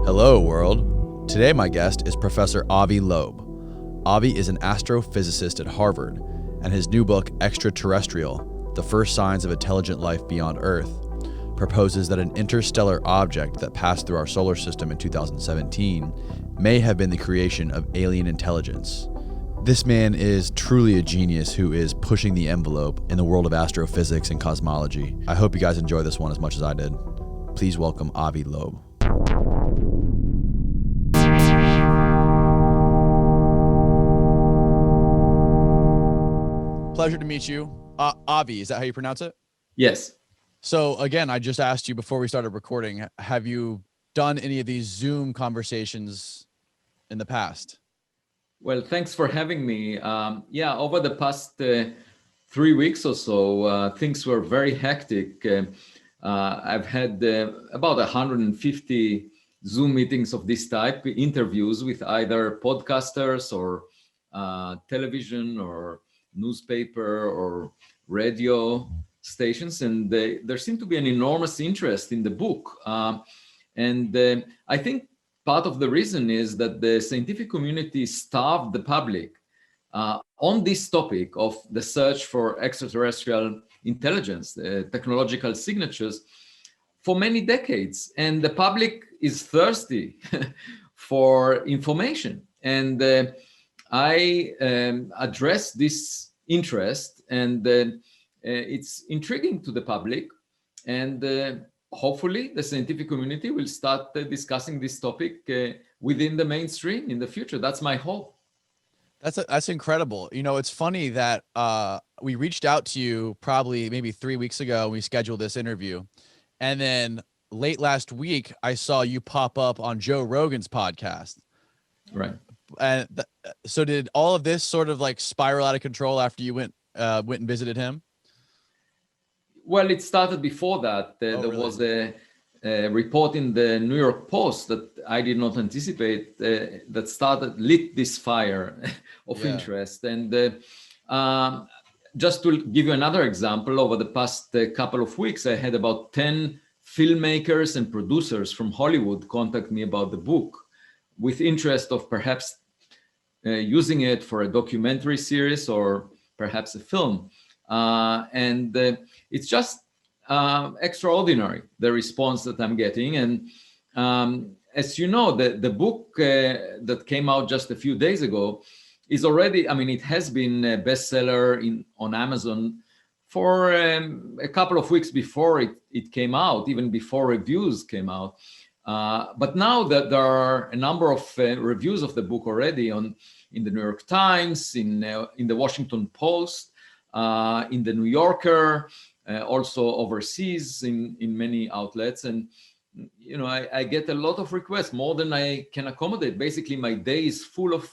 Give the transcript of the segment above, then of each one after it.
Hello, world. Today, my guest is Professor Avi Loeb. Avi is an astrophysicist at Harvard, and his new book, Extraterrestrial, The First Signs of Intelligent Life Beyond Earth, proposes that an interstellar object that passed through our solar system in 2017 may have been the creation of alien intelligence. This man is truly a genius who is pushing the envelope in the world of astrophysics and cosmology. I hope you guys enjoy this one as much as I did. Please welcome Avi Loeb. Pleasure to meet you. Avi, is that how you pronounce it? Yes. So again, I just asked you before we started recording, have you done any of these Zoom conversations in the past? Well, thanks for having me. Over the past 3 weeks or so, things were very hectic. I've had about 150 Zoom meetings of this type, interviews with either podcasters or television or newspaper or radio stations, and there seemed to be an enormous interest in the book. I think part of the reason is that the scientific community starved the public on this topic of the search for extraterrestrial intelligence, technological signatures, for many decades. And the public is thirsty for information. And I address this interest, and it's intriguing to the public. And hopefully the scientific community will start discussing this topic within the mainstream in the future. That's my hope. That's incredible. You know, it's funny that we reached out to you probably maybe 3 weeks ago. We scheduled this interview, and then late last week I saw you pop up on Joe Rogan's podcast. Right. And so did all of this sort of like spiral out of control after you went and visited him? Well, it started before that. There was a report in the New York Post that I did not anticipate that lit this fire of interest. And just to give you another example, over the past couple of weeks, I had about 10 filmmakers and producers from Hollywood contact me about the book with interest of perhaps using it for a documentary series or perhaps a film. It's just extraordinary, the response that I'm getting. And as you know, the book that came out just a few days ago is already, it has been a bestseller on Amazon for a couple of weeks before it came out, even before reviews came out. But now that there are a number of reviews of the book already in the New York Times, in the Washington Post, in the New Yorker, also overseas in many outlets. And, I get a lot of requests, more than I can accommodate. Basically, my day is full of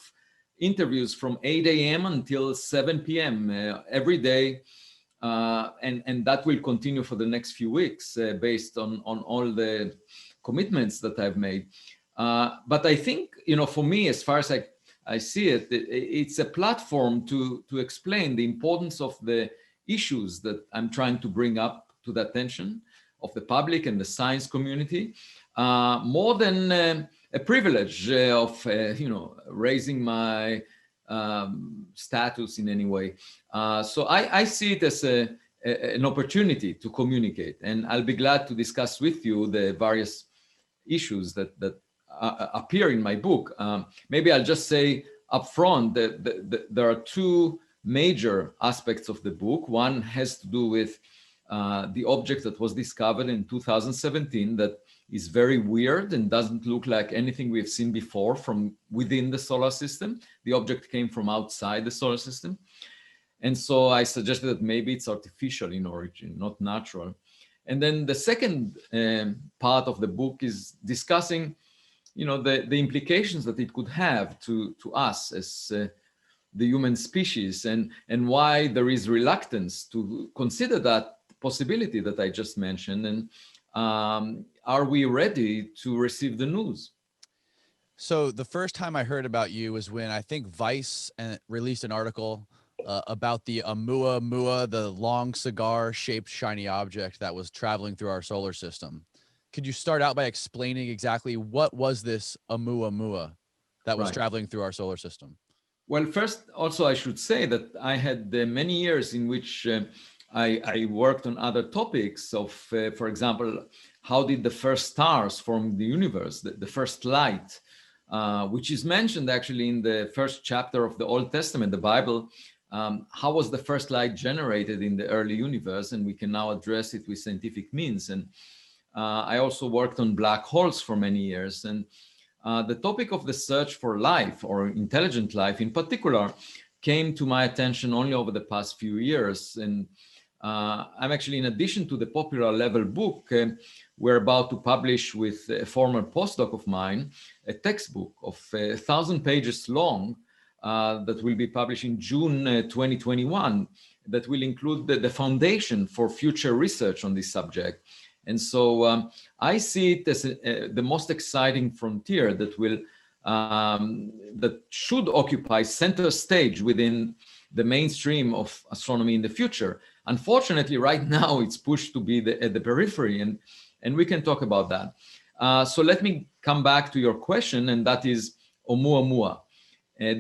interviews from 8 a.m. until 7 p.m. Every day. And that will continue for the next few weeks based on all the commitments that I've made. But I think, for me, as far as I see it, it's a platform to explain the importance of the issues that I'm trying to bring up to the attention of the public and the science community, more than a privilege of, raising my status in any way. So I see it as an opportunity to communicate, and I'll be glad to discuss with you the various issues that appear in my book. Maybe I'll just say up front that there are two major aspects of the book. One has to do with the object that was discovered in 2017 that is very weird and doesn't look like anything we've seen before from within the solar system. The object came from outside the solar system. And so I suggested that maybe it's artificial in origin, not natural. And then the second part of the book is discussing, the implications that it could have to us as the human species, and why there is reluctance to consider that possibility that I just mentioned. And are we ready to receive the news? So the first time I heard about you was when I think Vice released an article about the Amuamua, the long cigar-shaped shiny object that was traveling through our solar system. could you start out by explaining exactly what was this Amuamua that was Right. traveling through our solar system? Well, first, also, I should say that I had many years in which I worked on other topics of, for example, how did the first stars form the universe, the first light, which is mentioned actually in the first chapter of the Old Testament, the Bible. How was the first light generated in the early universe? And we can now address it with scientific means. And I also worked on black holes for many years. And the topic of the search for life, or intelligent life in particular, came to my attention only over the past few years. And I'm actually, in addition to the popular level book, we're about to publish with a former postdoc of mine, a textbook of 1,000 pages long that will be published in June 2021, that will include the foundation for future research on this subject. And so I see it as the most exciting frontier that will that should occupy center stage within the mainstream of astronomy in the future. Unfortunately, right now it's pushed to be at the periphery, and we can talk about that. So let me come back to your question, and that is Oumuamua.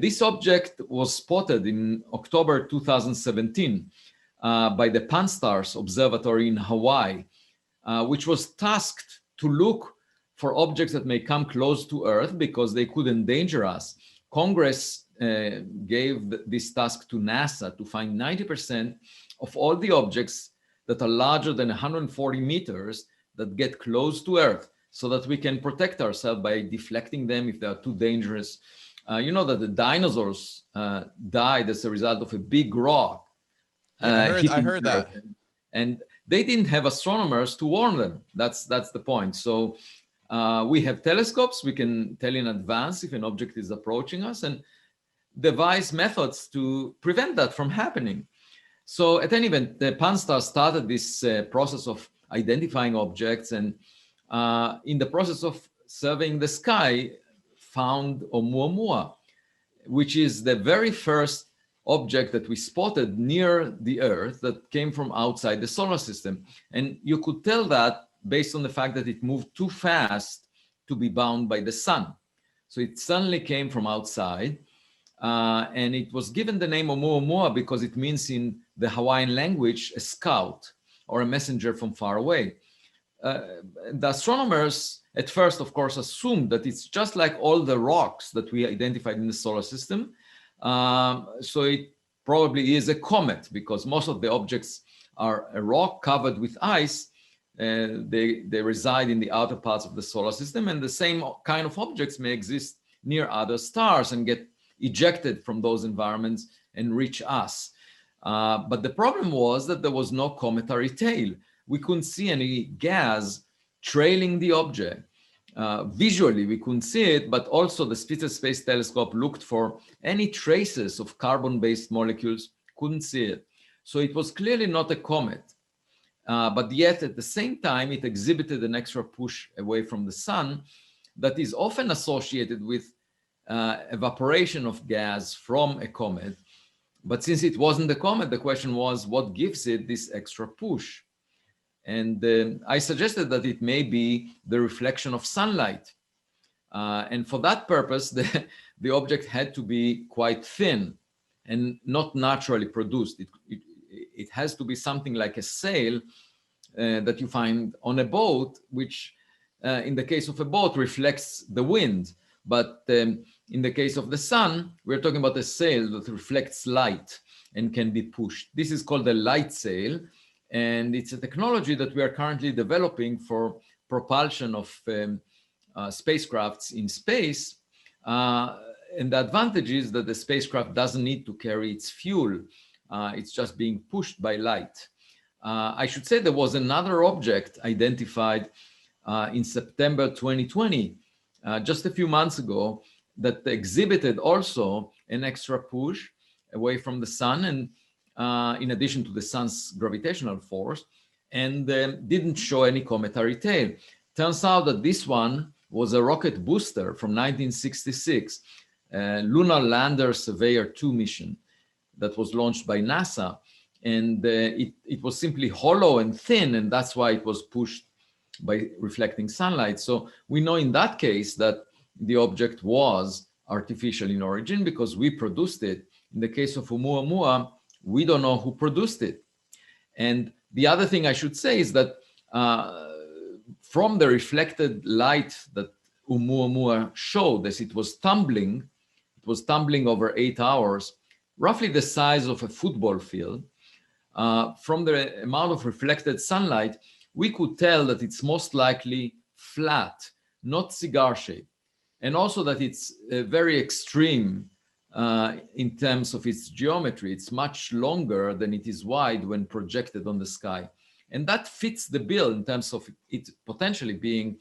This object was spotted in October 2017 by the Pan-STARRS Observatory in Hawaii, which was tasked to look for objects that may come close to Earth because they could endanger us. Congress gave this task to NASA to find 90% of all the objects that are larger than 140 meters that get close to Earth, so that we can protect ourselves by deflecting them if they are too dangerous. You know that the dinosaurs died as a result of a big rock. I heard that. And they didn't have astronomers to warn them. That's the point. So we have telescopes. We can tell in advance if an object is approaching us and devise methods to prevent that from happening. So at any event, the Pan-STARRS started this process of identifying objects, and in the process of surveying the sky, found Oumuamua, which is the very first object that we spotted near the Earth that came from outside the solar system. And you could tell that based on the fact that it moved too fast to be bound by the sun. So it suddenly came from outside, and it was given the name Oumuamua because it means in the Hawaiian language a scout or a messenger from far away. The astronomers at first, of course, assumed that it's just like all the rocks that we identified in the solar system. So it probably is a comet, because most of the objects are a rock covered with ice. They reside in the outer parts of the solar system, and the same kind of objects may exist near other stars and get ejected from those environments and reach us. But the problem was that there was no cometary tail. We couldn't see any gas trailing the object. Visually, we couldn't see it, but also the Spitzer Space Telescope looked for any traces of carbon-based molecules, couldn't see it. So it was clearly not a comet. But yet, at the same time, it exhibited an extra push away from the sun that is often associated with evaporation of gas from a comet. But since it wasn't a comet, the question was, what gives it this extra push? And I suggested that it may be the reflection of sunlight. And for that purpose, the object had to be quite thin and not naturally produced. It has to be something like a sail that you find on a boat, which in the case of a boat reflects the wind. But in the case of the sun, we're talking about a sail that reflects light and can be pushed. This is called a light sail. And it's a technology that we are currently developing for propulsion of spacecrafts in space. And the advantage is that the spacecraft doesn't need to carry its fuel. It's just being pushed by light. I should say there was another object identified in September 2020, just a few months ago, that exhibited also an extra push away from the sun, and in addition to the sun's gravitational force, and didn't show any cometary tail. Turns out that this one was a rocket booster from 1966, Lunar Lander Surveyor 2 mission that was launched by NASA. And it was simply hollow and thin, and that's why it was pushed by reflecting sunlight. So we know in that case that the object was artificial in origin because we produced it. In the case of Oumuamua, we don't know who produced it. And the other thing I should say is that from the reflected light that Oumuamua showed as it was tumbling over 8 hours, roughly the size of a football field. From the amount of reflected sunlight, we could tell that it's most likely flat, not cigar shaped. And also that it's very extreme in terms of its geometry. It's much longer than it is wide when projected on the sky. And that fits the bill in terms of it potentially being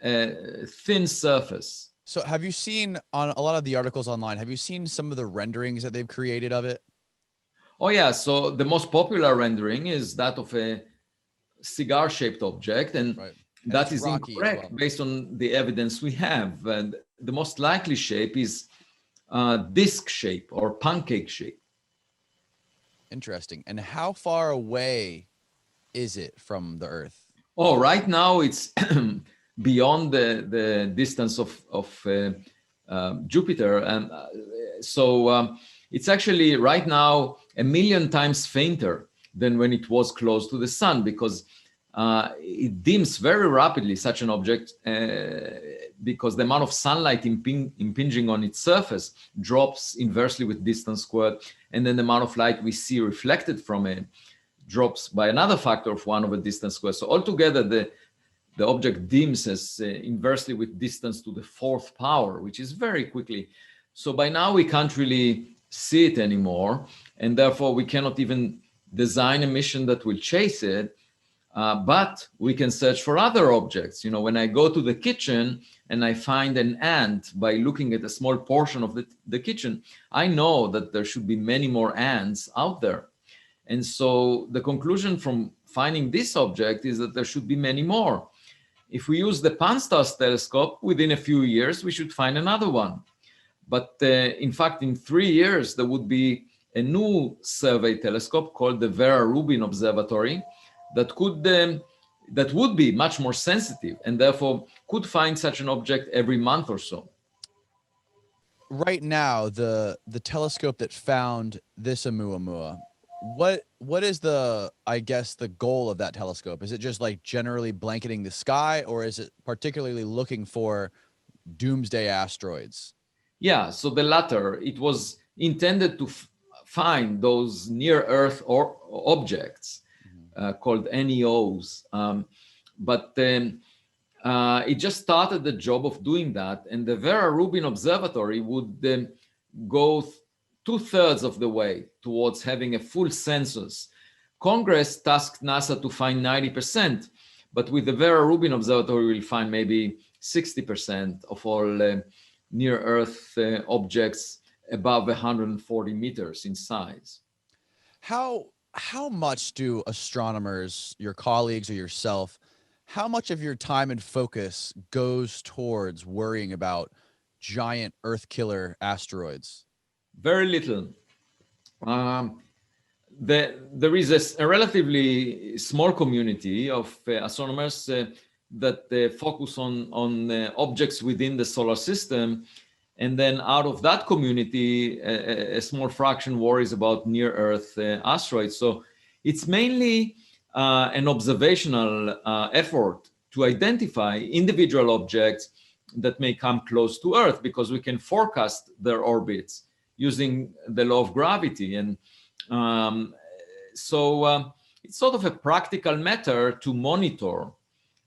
a thin surface. So have you seen on a lot of the articles online, have you seen some of the renderings that they've created of it? Oh yeah, so the most popular rendering is that of a cigar-shaped object, and right. that is incorrect well, based on the evidence we have. And the most likely shape is disc shape or pancake shape. Interesting. And how far away is it from the Earth? Oh, right now it's beyond the distance of Jupiter, and so it's actually right now 1 million times fainter than when it was close to the sun, because it dims very rapidly, such an object, because the amount of sunlight impinging on its surface drops inversely with distance squared, and then the amount of light we see reflected from it drops by another factor of 1 over distance squared. So altogether, the object dims as inversely with distance to the 4th power, which is very quickly. So by now we can't really see it anymore, and therefore we cannot even design a mission that will chase it. But we can search for other objects. You know, when I go to the kitchen and I find an ant by looking at a small portion of the kitchen, I know that there should be many more ants out there. And so the conclusion from finding this object is that there should be many more. If we use the Pan-STARRS telescope, within a few years, we should find another one. But in fact, in 3 years, there would be a new survey telescope called the Vera Rubin Observatory that would be much more sensitive and therefore could find such an object every month or so. Right now, the telescope that found this Amuamua, what is the goal of that telescope? Is it just like generally blanketing the sky, or is it particularly looking for doomsday asteroids? Yeah, so the latter. It was intended to find those near Earth or objects called NEOs, but it just started the job of doing that, and the Vera Rubin Observatory would go 2/3 of the way towards having a full census. Congress tasked NASA to find 90%, but with the Vera Rubin Observatory, we'll find maybe 60% of all near-Earth objects above 140 meters in size. How much do astronomers, your colleagues or yourself, how much of your time and focus goes towards worrying about giant Earth killer asteroids? Very little. There is a relatively small community of astronomers that focus on objects within the solar system. And then out of that community, a small fraction worries about near-Earth asteroids. So it's mainly an observational effort to identify individual objects that may come close to Earth, because we can forecast their orbits using the law of gravity. And so it's sort of a practical matter to monitor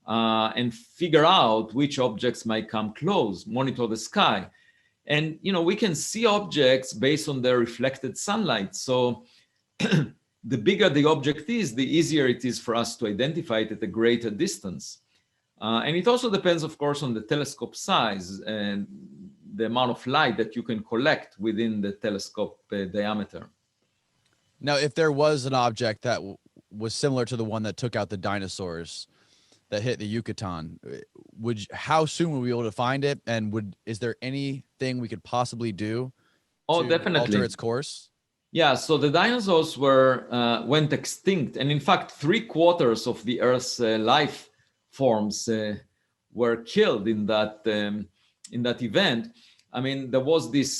and figure out which objects might come close, monitor the sky. And, you know, we can see objects based on their reflected sunlight. So the bigger the object is, the easier it is for us to identify it at a greater distance. And it also depends, of course, on the telescope size and the amount of light that you can collect within the telescope diameter. Now, if there was an object that was similar to the one that took out the dinosaurs that hit the Yucatan, how soon would we be able to find it? And is there anything we could possibly do to definitely alter its course? Yeah, so the dinosaurs went extinct. And in fact, 3/4 of the Earth's life forms were killed in that event. I mean, there was this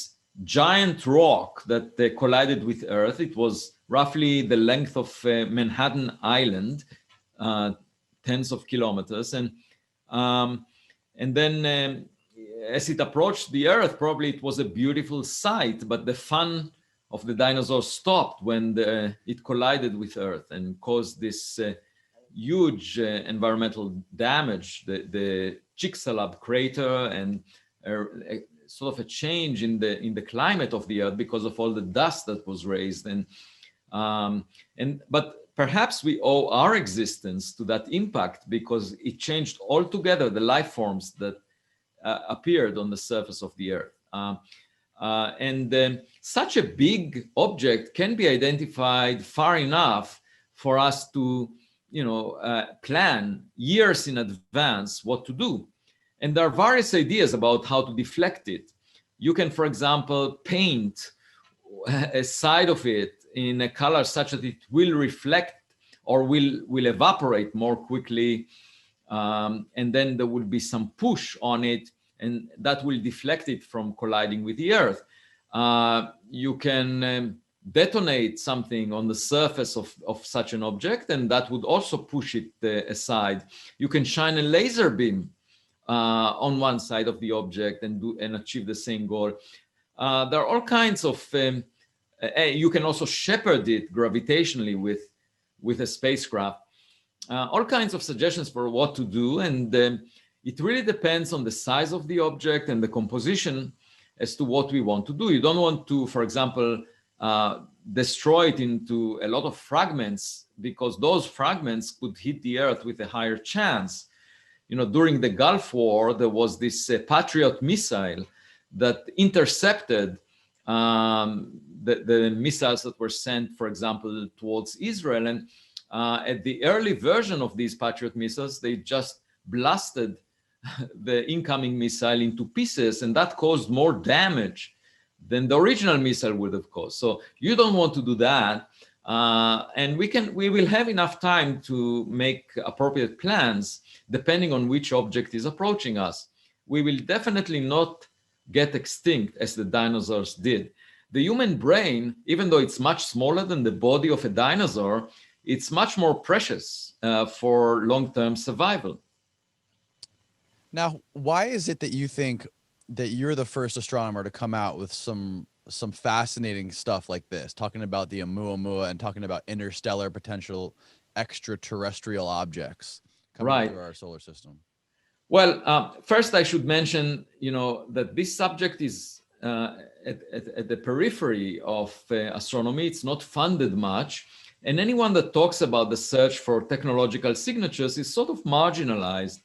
giant rock that collided with Earth. It was roughly the length of Manhattan Island, tens of kilometers, and then as it approached the Earth, probably it was a beautiful sight, but the fun of the dinosaurs stopped when it collided with Earth and caused this huge environmental damage, the Chicxulub crater, and sort of a change in the climate of the Earth because of all the dust that was raised. But perhaps we owe our existence to that impact because it changed altogether the life forms that appeared on the surface of the Earth. Such a big object can be identified far enough for us to, plan years in advance what to do. And there are various ideas about how to deflect it. You can, for example, paint a side of it in a color such that it will reflect or will evaporate more quickly. And then there will be some push on it, and that will deflect it from colliding with the Earth. You can detonate something on the surface of such an object, and that would also push it aside. You can shine a laser beam on one side of the object and achieve the same goal. There are all kinds of, you can also shepherd it gravitationally with a spacecraft. All kinds of suggestions for what to do, and it really depends on the size of the object and the composition as to what we want to do. You don't want to, for example, destroy it into a lot of fragments, because those fragments could hit the Earth with a higher chance. During the Gulf War, there was this Patriot missile that intercepted the missiles that were sent, for example, towards Israel. And at the early version of these Patriot missiles, they just blasted the incoming missile into pieces, and that caused more damage than the original missile would have caused. So you don't want to do that. And we will have enough time to make appropriate plans depending on which object is approaching us. We will definitely not get extinct as the dinosaurs did. The human brain, even though it's much smaller than the body of a dinosaur, it's much more precious for long-term survival. Now, why is it that you think that you're the first astronomer to come out with some fascinating stuff like this, talking about the Amuamua and talking about interstellar potential extraterrestrial objects coming through our solar system? Well, first I should mention, that this subject is at the periphery of astronomy. It's not funded much. And anyone that talks about the search for technological signatures is sort of marginalized,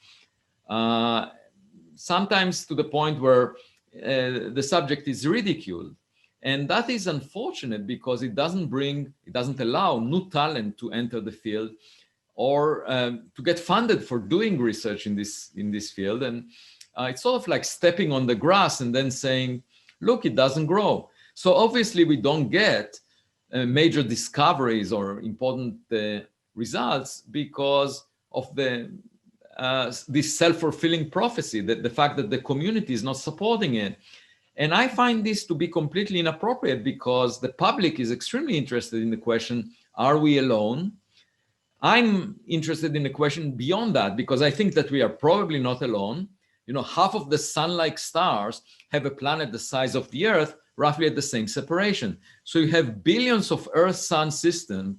sometimes to the point where the subject is ridiculed. And that is unfortunate because it doesn't allow new talent to enter the field or to get funded for doing research in this field. And it's sort of like stepping on the grass and then saying, look, it doesn't grow. So obviously we don't get major discoveries or important results because of this self-fulfilling prophecy, that the fact that the community is not supporting it. And I find this to be completely inappropriate because the public is extremely interested in the question, are we alone? I'm interested in the question beyond that because I think that we are probably not alone. Half of the sun-like stars have a planet the size of the Earth, roughly at the same separation. So you have billions of Earth-Sun systems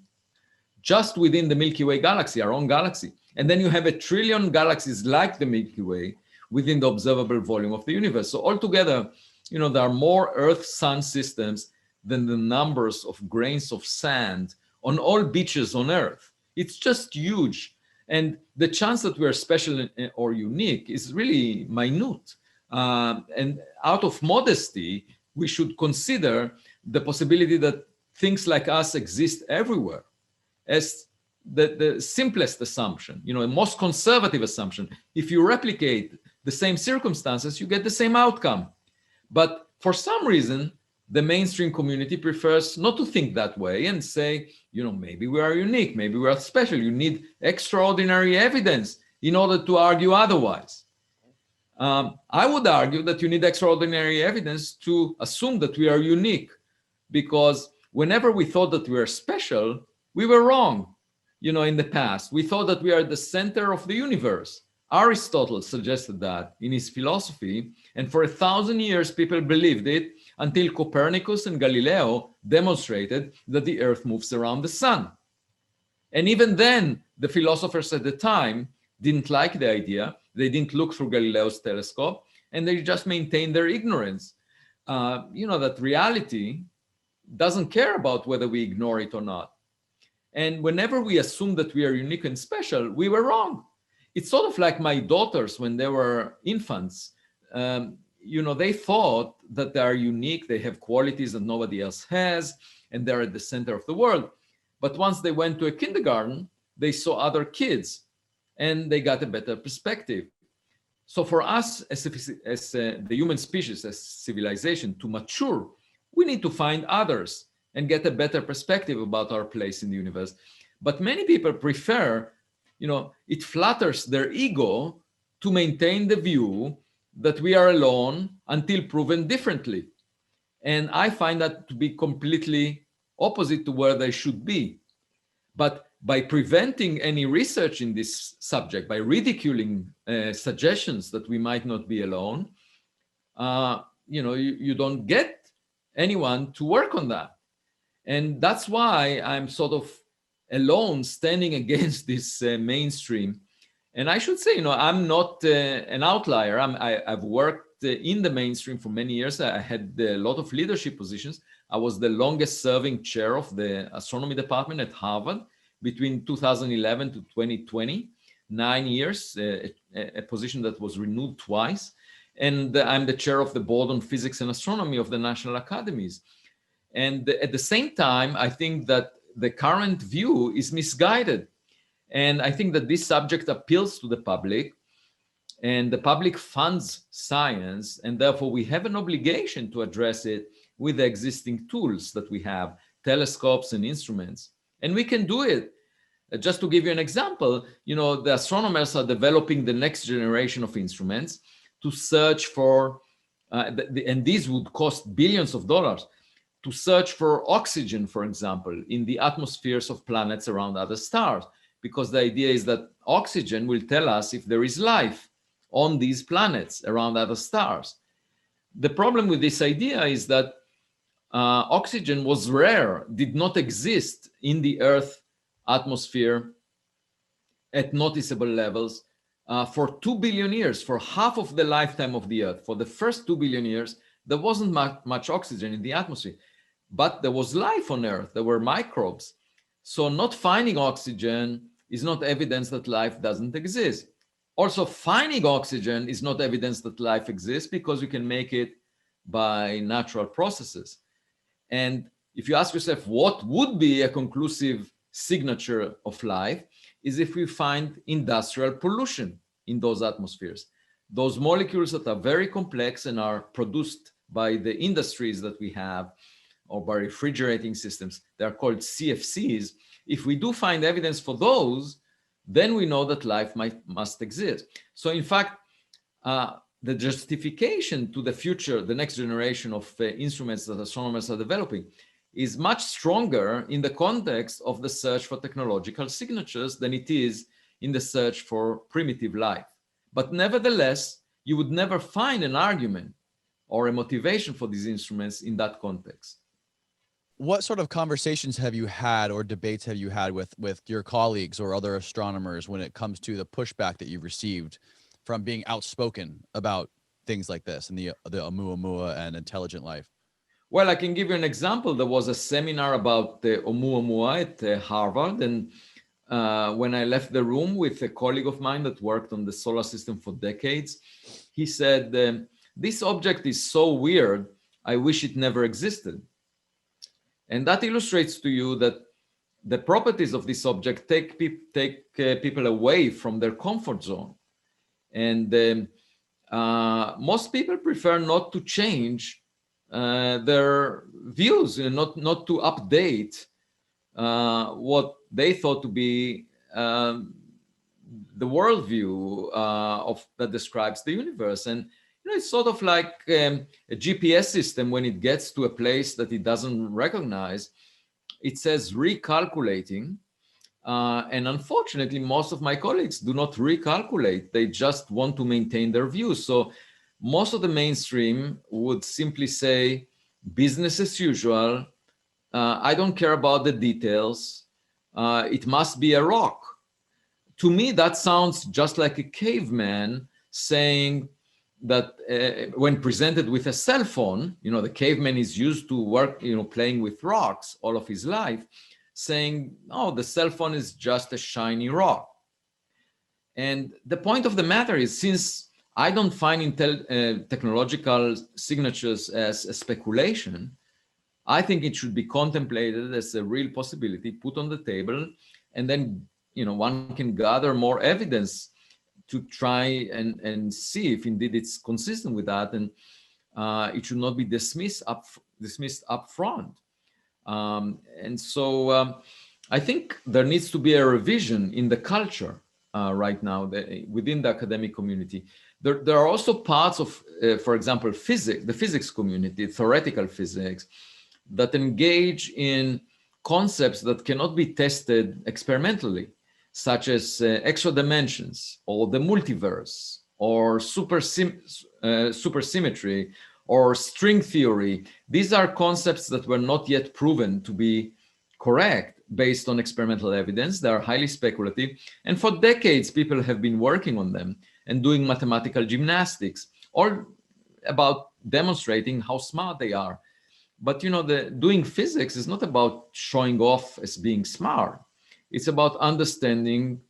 just within the Milky Way galaxy, our own galaxy. And then you have 1 trillion galaxies like the Milky Way within the observable volume of the universe. So altogether, there are more Earth-Sun systems than the numbers of grains of sand on all beaches on Earth. It's just huge. And the chance that we're special or unique is really minute. And out of modesty, we should consider the possibility that things like us exist everywhere as the simplest assumption, the most conservative assumption. If you replicate the same circumstances, you get the same outcome. But for some reason, the mainstream community prefers not to think that way and say, maybe we are unique, maybe we are special. You need extraordinary evidence. in order to argue otherwise. I would argue that you need extraordinary evidence to assume that we are unique, because whenever we thought that we were special, we were wrong. In the past, we thought that we are the center of the universe. Aristotle suggested that in his philosophy, and for 1,000 years, people believed it until Copernicus and Galileo demonstrated that the Earth moves around the sun. And even then, the philosophers at the time didn't like the idea. They didn't look through Galileo's telescope, and they just maintained their ignorance. That reality doesn't care about whether we ignore it or not. And whenever we assume that we are unique and special, we were wrong. It's sort of like my daughters when they were infants. They thought that they are unique, they have qualities that nobody else has, and they're at the center of the world. But once they went to a kindergarten, they saw other kids, and they got a better perspective. So for us as the human species, as civilization, to mature, we need to find others and get a better perspective about our place in the universe. But many people prefer, it flatters their ego to maintain the view that we are alone until proven differently. And I find that to be completely opposite to where they should be. But by preventing any research in this subject, by ridiculing suggestions that we might not be alone, you don't get anyone to work on that. And that's why I'm sort of alone standing against this mainstream. And I should say, I'm not an outlier. I've worked in the mainstream for many years. I had a lot of leadership positions. I was the longest serving chair of the astronomy department at Harvard between 2011 to 2020, 9 years, a position that was renewed twice. And I'm the chair of the board on physics and astronomy of the national academies. And at the same time, I think that the current view is misguided. And I think that this subject appeals to the public, and the public funds science, and therefore we have an obligation to address it with the existing tools that we have, telescopes and instruments. And we can do it. Just to give you an example, the astronomers are developing the next generation of instruments to search for, and these would cost billions of dollars, to search for oxygen, for example, in the atmospheres of planets around other stars, because the idea is that oxygen will tell us if there is life on these planets around other stars. The problem with this idea is that oxygen was rare, did not exist in the Earth atmosphere at noticeable levels for 2 billion years, for half of the lifetime of the Earth. For the first 2 billion years, there wasn't much oxygen in the atmosphere, but there was life on Earth. There were microbes. So not finding oxygen is not evidence that life doesn't exist. Also, finding oxygen is not evidence that life exists, because you can make it by natural processes. And if you ask yourself what would be a conclusive signature of life, is if we find industrial pollution in those atmospheres. Those molecules that are very complex and are produced by the industries that we have, or by refrigerating systems, they are called CFCs. If we do find evidence for those, then we know that life must exist. So in fact, the justification to the future, the next generation of instruments that astronomers are developing, is much stronger in the context of the search for technological signatures than it is in the search for primitive life. But nevertheless, you would never find an argument or a motivation for these instruments in that context. What sort of conversations have you had, or debates have you had with your colleagues or other astronomers when it comes to the pushback that you've received from being outspoken about things like this and the Amuamua and intelligent life? Well, I can give you an example. There was a seminar about the Amuamua at Harvard, and when I left the room with a colleague of mine that worked on the solar system for decades, he said, "This object is so weird, I wish it never existed." And that illustrates to you that the properties of this object take people away from their comfort zone. And most people prefer not to change their views, not to update what they thought to be the worldview of that describes the universe. And it's sort of like a GPS system. When it gets to a place that it doesn't recognize, it says recalculating. And unfortunately, most of my colleagues do not recalculate. They just want to maintain their views. So most of the mainstream would simply say, business as usual. I don't care about the details. It must be a rock. To me, that sounds just like a caveman saying that when presented with a cell phone, the caveman is used to work, playing with rocks all of his life, saying, oh, the cell phone is just a shiny rock. And the point of the matter is, since I don't find technological signatures as a speculation, I think it should be contemplated as a real possibility, put on the table, and then one can gather more evidence to try and see if indeed it's consistent with that, and it should not be dismissed up front. And so I think there needs to be a revision in the culture right now within the academic community. There are also parts of, for example, the physics community, theoretical physics, that engage in concepts that cannot be tested experimentally, such as extra dimensions, or the multiverse, or supersymmetry, or string theory. These are concepts that were not yet proven to be correct based on experimental evidence. They are highly speculative. And for decades, people have been working on them and doing mathematical gymnastics, all about demonstrating how smart they are. But doing physics is not about showing off as being smart. It's about understanding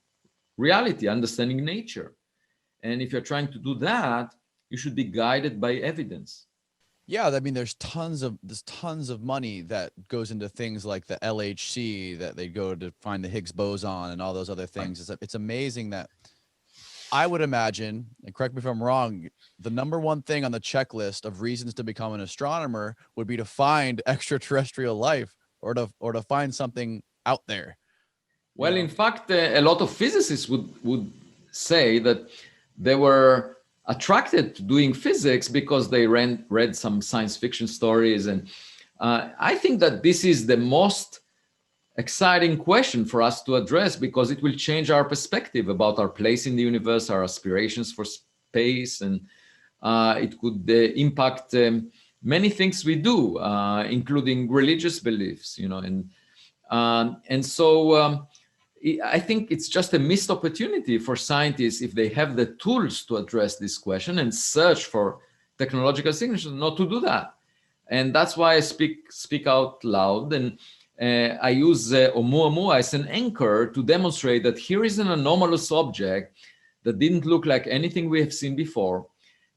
reality, understanding nature. And if you're trying to do that, you should be guided by evidence. Yeah, I mean, there's tons of money that goes into things like the LHC, that they go to find the Higgs boson and all those other things. Right. It's amazing that I would imagine, and correct me if I'm wrong, the number one thing on the checklist of reasons to become an astronomer would be to find extraterrestrial life, or to find something out there. Well, in fact, a lot of physicists would say that they were attracted to doing physics because they read some science fiction stories. And I think that this is the most exciting question for us to address, because it will change our perspective about our place in the universe, our aspirations for space, and it could impact many things we do, including religious beliefs, and so I think it's just a missed opportunity for scientists, if they have the tools to address this question and search for technological signatures, not to do that. And that's why I speak out loud, and I use Amuamua as an anchor to demonstrate that here is an anomalous object that didn't look like anything we have seen before.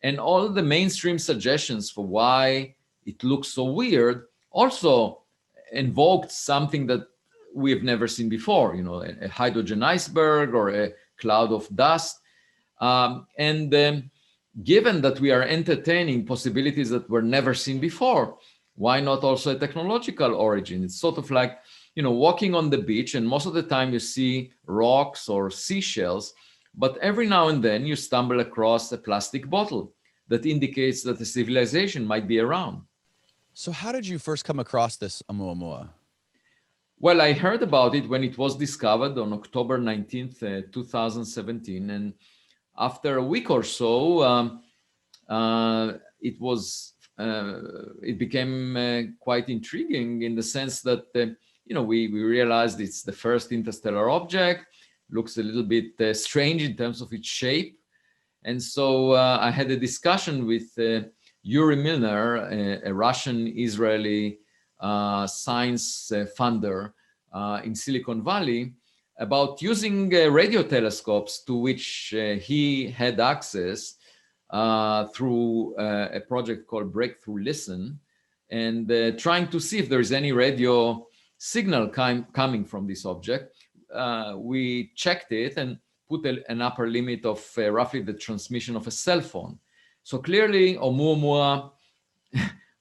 And all the mainstream suggestions for why it looks so weird also invoked something that we've never seen before, a hydrogen iceberg or a cloud of dust. Given that we are entertaining possibilities that were never seen before, why not also a technological origin? It's sort of like, walking on the beach, and most of the time you see rocks or seashells, but every now and then you stumble across a plastic bottle that indicates that a civilization might be around. So how did you first come across this Amuamua? Well, I heard about it when it was discovered on October 19th, 2017. And after a week or so, it became quite intriguing, in the sense that, we realized it's the first interstellar object, looks a little bit strange in terms of its shape. And so I had a discussion with Yuri Milner, a Russian-Israeli science funder in Silicon Valley, about using radio telescopes to which he had access through a project called Breakthrough Listen, and trying to see if there is any radio signal coming from this object. We checked it and put an upper limit of roughly the transmission of a cell phone. So clearly, Oumuamua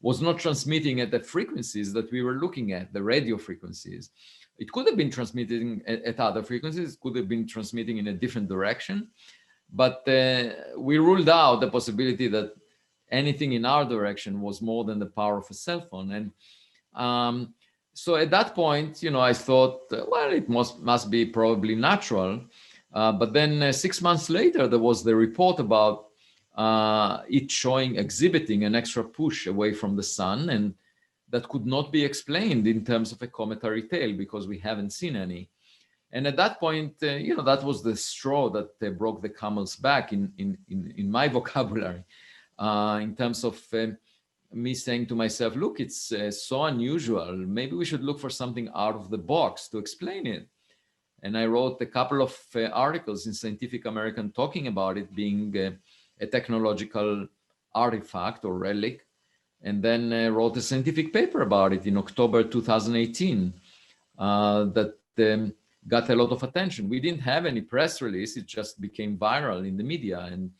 was not transmitting at the frequencies that we were looking at, the radio frequencies. It could have been transmitting at other frequencies. It could have been transmitting in a different direction. But we ruled out the possibility that anything in our direction was more than the power of a cell phone. And so at that point, I thought, well, it must be probably natural. But then 6 months later, there was the report about it exhibiting an extra push away from the sun, and that could not be explained in terms of a cometary tail because we haven't seen any. And at that point, that was the straw that broke the camel's back in my vocabulary, in terms of me saying to myself, look, it's so unusual. Maybe we should look for something out of the box to explain it. And I wrote a couple of articles in Scientific American talking about it being a technological artifact or relic, and then wrote a scientific paper about it in October 2018 that got a lot of attention. We didn't have any press release. It just became viral in the media. And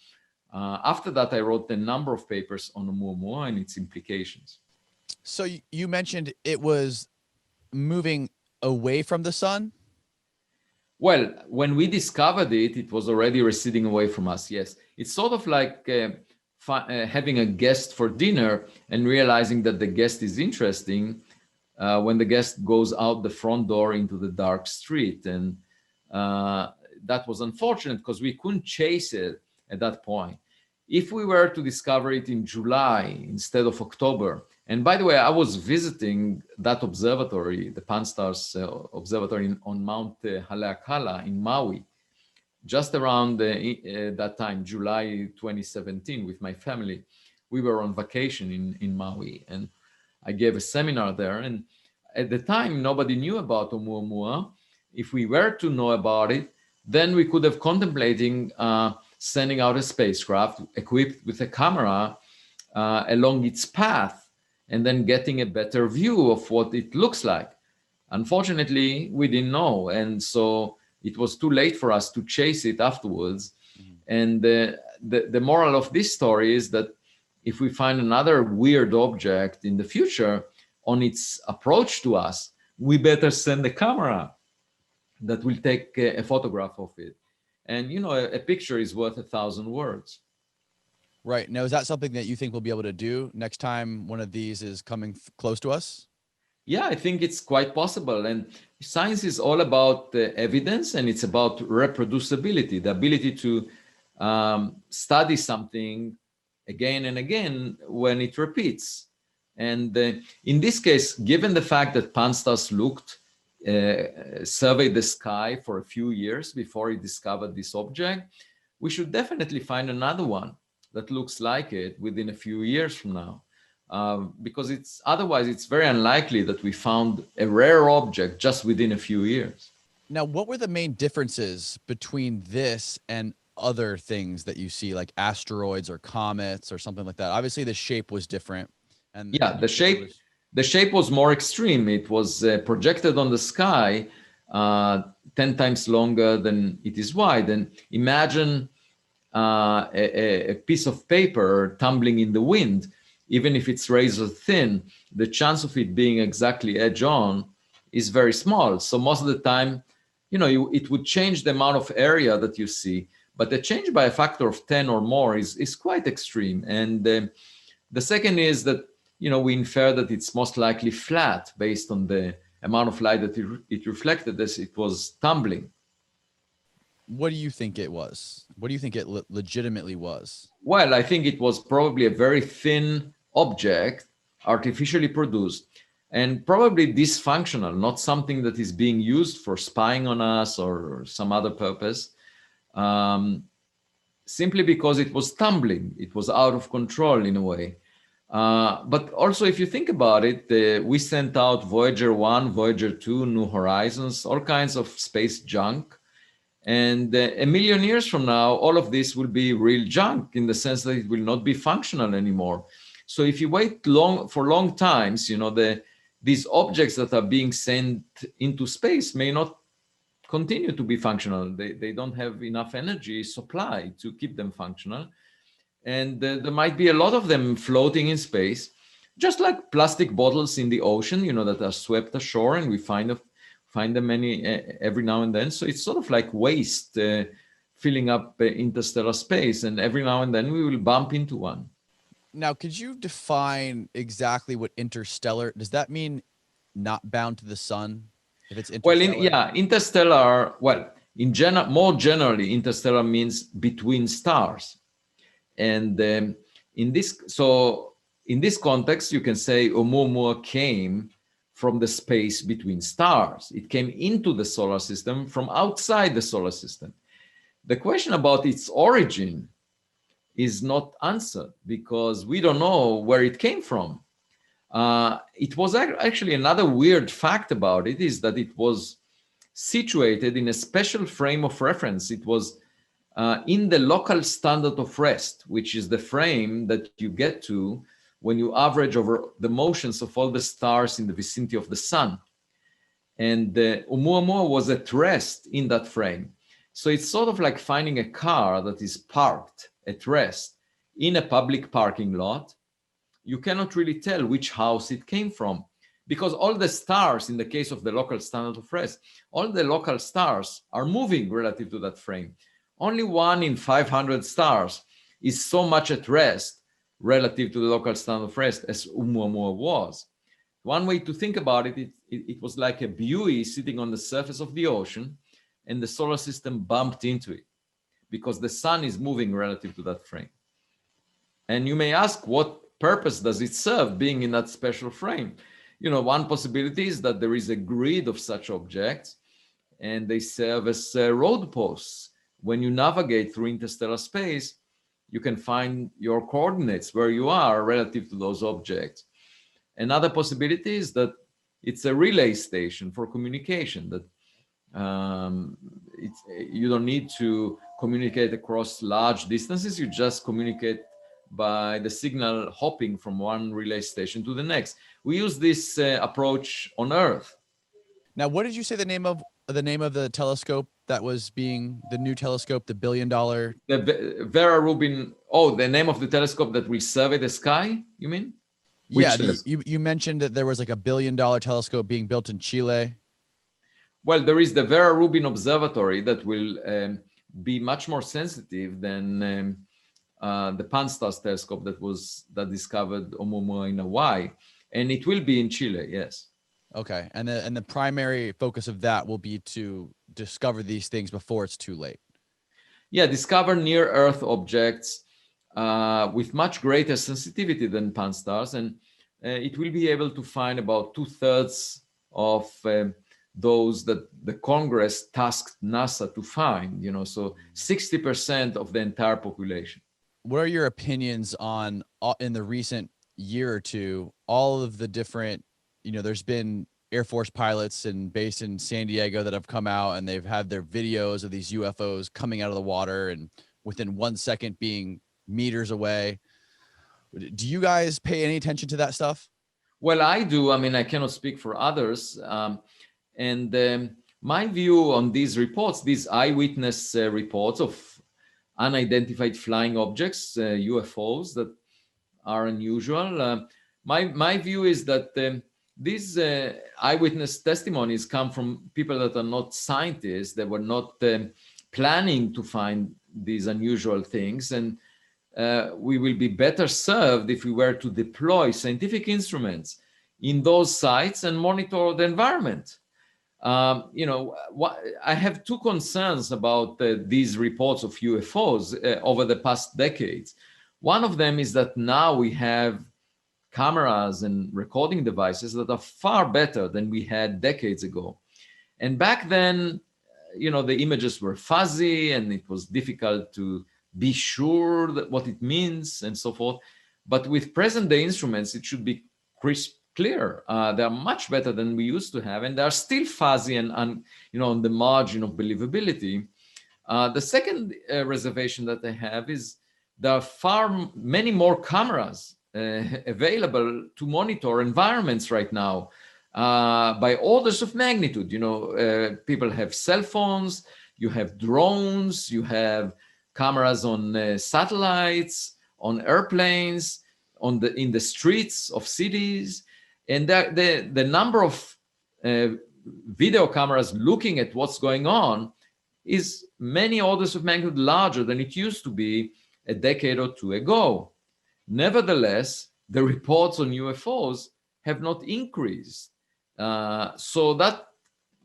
after that, I wrote a number of papers on Amuamua and its implications. So you mentioned it was moving away from the sun? Well, when we discovered it, it was already receding away from us, yes. It's sort of like having a guest for dinner and realizing that the guest is interesting when the guest goes out the front door into the dark street. And that was unfortunate because we couldn't chase it at that point. If we were to discover it in July instead of October, and by the way, I was visiting that observatory, the Pan-STARRS observatory on Mount Haleakala in Maui, just around that time, July 2017, with my family. We were on vacation in Maui, and I gave a seminar there. And at the time, nobody knew about Oumuamua. If we were to know about it, then we could have contemplating sending out a spacecraft equipped with a camera along its path, and then getting a better view of what it looks like. Unfortunately, we didn't know. And so it was too late for us to chase it afterwards. Mm-hmm. And the moral of this story is that if we find another weird object in the future on its approach to us, we better send a camera that will take a photograph of it. And, a picture is worth 1,000 words. Right. Now, is that something that you think we'll be able to do next time one of these is coming close to us? Yeah, I think it's quite possible. And science is all about evidence, and it's about reproducibility, the ability to study something again and again when it repeats. And in this case, given the fact that Pan-STARRS surveyed the sky for a few years before he discovered this object, we should definitely find another one that looks like it within a few years from now. Because otherwise it's very unlikely that we found a rare object just within a few years. Now, what were the main differences between this and other things that you see, like asteroids or comets or something like that? Obviously, the shape was different. And yeah, the shape was more extreme. It was projected on the sky 10 times longer than it is wide. And imagine a piece of paper tumbling in the wind. Even if it's razor thin, the chance of it being exactly edge on is very small. So most of the time, it would change the amount of area that you see, but the change by a factor of 10 or more is quite extreme. And the second is that, we infer that it's most likely flat based on the amount of light that it reflected as it was tumbling. What do you think it was? What do you think it legitimately was? Well, I think it was probably a very thin object, artificially produced, and probably dysfunctional, not something that is being used for spying on us or some other purpose, simply because it was tumbling. It was out of control in a way. But also, if you think about it, we sent out Voyager 1, Voyager 2, New Horizons, all kinds of space junk. And a million years from now, all of this will be real junk in the sense that it will not be functional anymore. So if you wait for long times, these objects that are being sent into space may not continue to be functional. They don't have enough energy supply to keep them functional. And there might be a lot of them floating in space, just like plastic bottles in the ocean, that are swept ashore and we find find them every now and then. So it's sort of like waste filling up interstellar space, and every now and then we will bump into one. Now, could you define exactly what interstellar does that mean? Not bound to the sun? If it's interstellar? Well, interstellar. Well, more generally, interstellar means between stars, and in this context, you can say Oumuamua came from the space between stars. It came into the solar system from outside the solar system. The question about its origin is not answered because we don't know where it came from. It was actually another weird fact about it is that it was situated in a special frame of reference. It was in the local standard of rest, which is the frame that you get to when you average over the motions of all the stars in the vicinity of the sun. And Oumuamua was at rest in that frame. So it's sort of like finding a car that is parked at rest in a public parking lot. You cannot really tell which house it came from because all the stars, in the case of the local standard of rest, all the local stars are moving relative to that frame. Only 1 in 500 stars is so much at rest relative to the local standard of rest as Oumuamua was. One way to think about it, it was like a buoy sitting on the surface of the ocean, and the solar system bumped into it because the sun is moving relative to that frame. And you may ask, what purpose does it serve being in that special frame? One possibility is that there is a grid of such objects and they serve as road posts. When you navigate through interstellar space, you can find your coordinates where you are relative to those objects. Another possibility is that it's a relay station for communication, that you don't need to communicate across large distances. You just communicate by the signal hopping from one relay station to the next. We use this approach on Earth. Now, what did you say the name of the telescope that was being the new telescope, the $1 billion? The Vera Rubin. Oh, the name of the telescope that will survey the sky, you mean? Yeah, you mentioned that there was like $1 billion telescope being built in Chile. Well, there is the Vera Rubin Observatory that will be much more sensitive than the Pan-STARRS telescope that discovered Oumuamua in Hawaii, and it will be in Chile. Yes. Okay, and the primary focus of that will be to discover these things before it's too late. Yeah, discover near-Earth objects with much greater sensitivity than Pan-STARRS, and it will be able to find about 2/3 of those that the Congress tasked NASA to find. So 60% of the entire population. What are your opinions on, in the recent year or two, all of the different, there's been Air Force pilots based in San Diego that have come out and they've had their videos of these UFOs coming out of the water and within 1 second being meters away. Do you guys pay any attention to that stuff? Well, I do. I mean, I cannot speak for others. My view on these reports, these eyewitness reports of unidentified flying objects, UFOs that are unusual. My view is that these eyewitness testimonies come from people that are not scientists. They were not planning to find these unusual things. And we will be better served if we were to deploy scientific instruments in those sites and monitor the environment. I have two concerns about these reports of UFOs over the past decades. One of them is that now we have cameras and recording devices that are far better than we had decades ago. And back then, the images were fuzzy and it was difficult to be sure that what it means and so forth. But with present day instruments, it should be crisp clear. They are much better than we used to have, and they are still fuzzy and on the margin of believability. The second reservation that I have is there are many more cameras available to monitor environments right now by orders of magnitude. People have cell phones, you have drones, you have cameras on satellites, on airplanes, in the streets of cities. And the number of video cameras looking at what's going on is many orders of magnitude larger than it used to be a decade or two ago. Nevertheless, the reports on UFOs have not increased. So that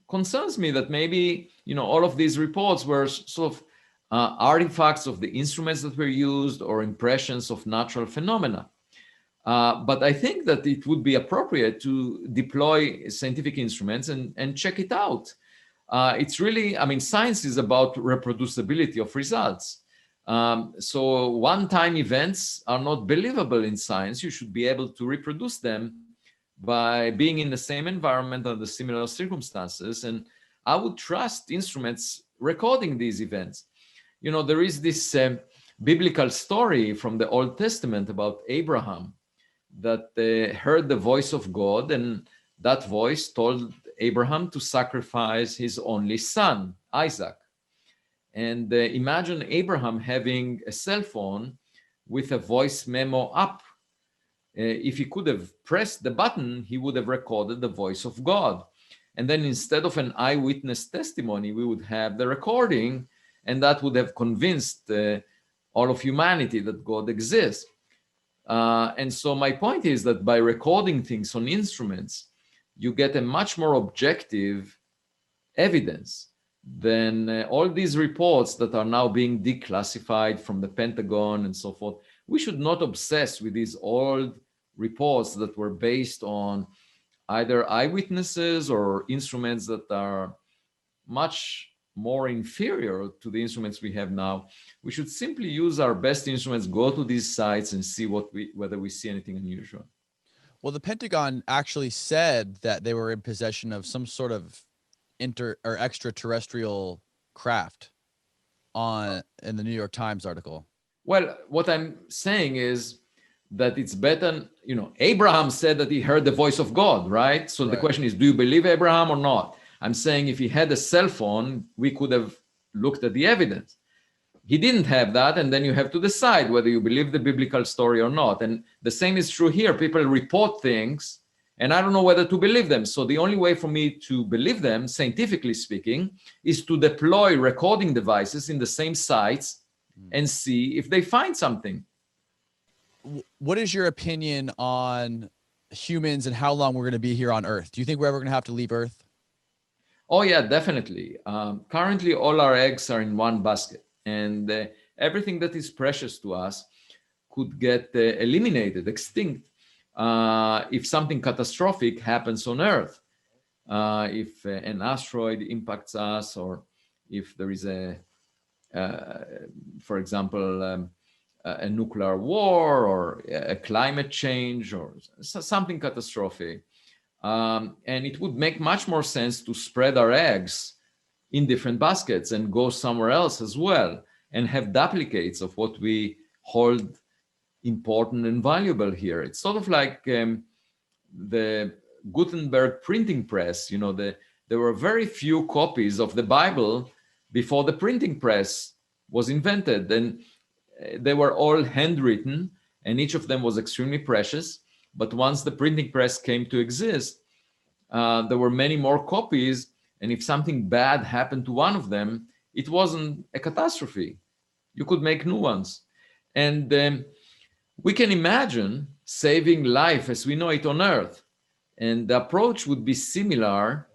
concerns me, that maybe, all of these reports were sort of artifacts of the instruments that were used or impressions of natural phenomena. But I think that it would be appropriate to deploy scientific instruments and check it out. It's really, science is about reproducibility of results. So one-time events are not believable in science. You should be able to reproduce them by being in the same environment under similar circumstances. And I would trust instruments recording these events. There is this biblical story from the Old Testament about Abraham that heard the voice of God, and that voice told Abraham to sacrifice his only son, Isaac. And imagine Abraham having a cell phone with a voice memo app. If he could have pressed the button, he would have recorded the voice of God. And then instead of an eyewitness testimony, we would have the recording, and that would have convinced all of humanity that God exists. And so my point is that by recording things on instruments, you get a much more objective evidence than all these reports that are now being declassified from the Pentagon and so forth. We should not obsess with these old reports that were based on either eyewitnesses or instruments that are much more inferior to the instruments we have now. We should simply use our best instruments, go to these sites and see whether we see anything unusual. Well, the Pentagon actually said that they were in possession of some sort of extraterrestrial craft in the New York Times article. Well, what I'm saying is that it's better, Abraham said that he heard the voice of God, right? So the question is, do you believe Abraham or not? I'm saying if he had a cell phone, we could have looked at the evidence. He didn't have that, and then you have to decide whether you believe the biblical story or not. And the same is true here. People report things, and I don't know whether to believe them. So the only way for me to believe them, scientifically speaking, is to deploy recording devices in the same sites and see if they find something. What is your opinion on humans and how long we're going to be here on Earth? Do you think we're ever going to have to leave Earth? Oh, yeah, definitely. Currently, all our eggs are in one basket, and everything that is precious to us could get eliminated, extinct, if something catastrophic happens on Earth. If an asteroid impacts us, or if there is for example, a nuclear war or a climate change or something catastrophic. And it would make much more sense to spread our eggs in different baskets and go somewhere else as well, and have duplicates of what we hold important and valuable here. It's sort of like the Gutenberg printing press. There were very few copies of the Bible before the printing press was invented, and they were all handwritten, and each of them was extremely precious. But once the printing press came to exist, there were many more copies, and if something bad happened to one of them, it wasn't a catastrophe. You could make new ones. And we can imagine saving life as we know it on Earth. And the approach would be similar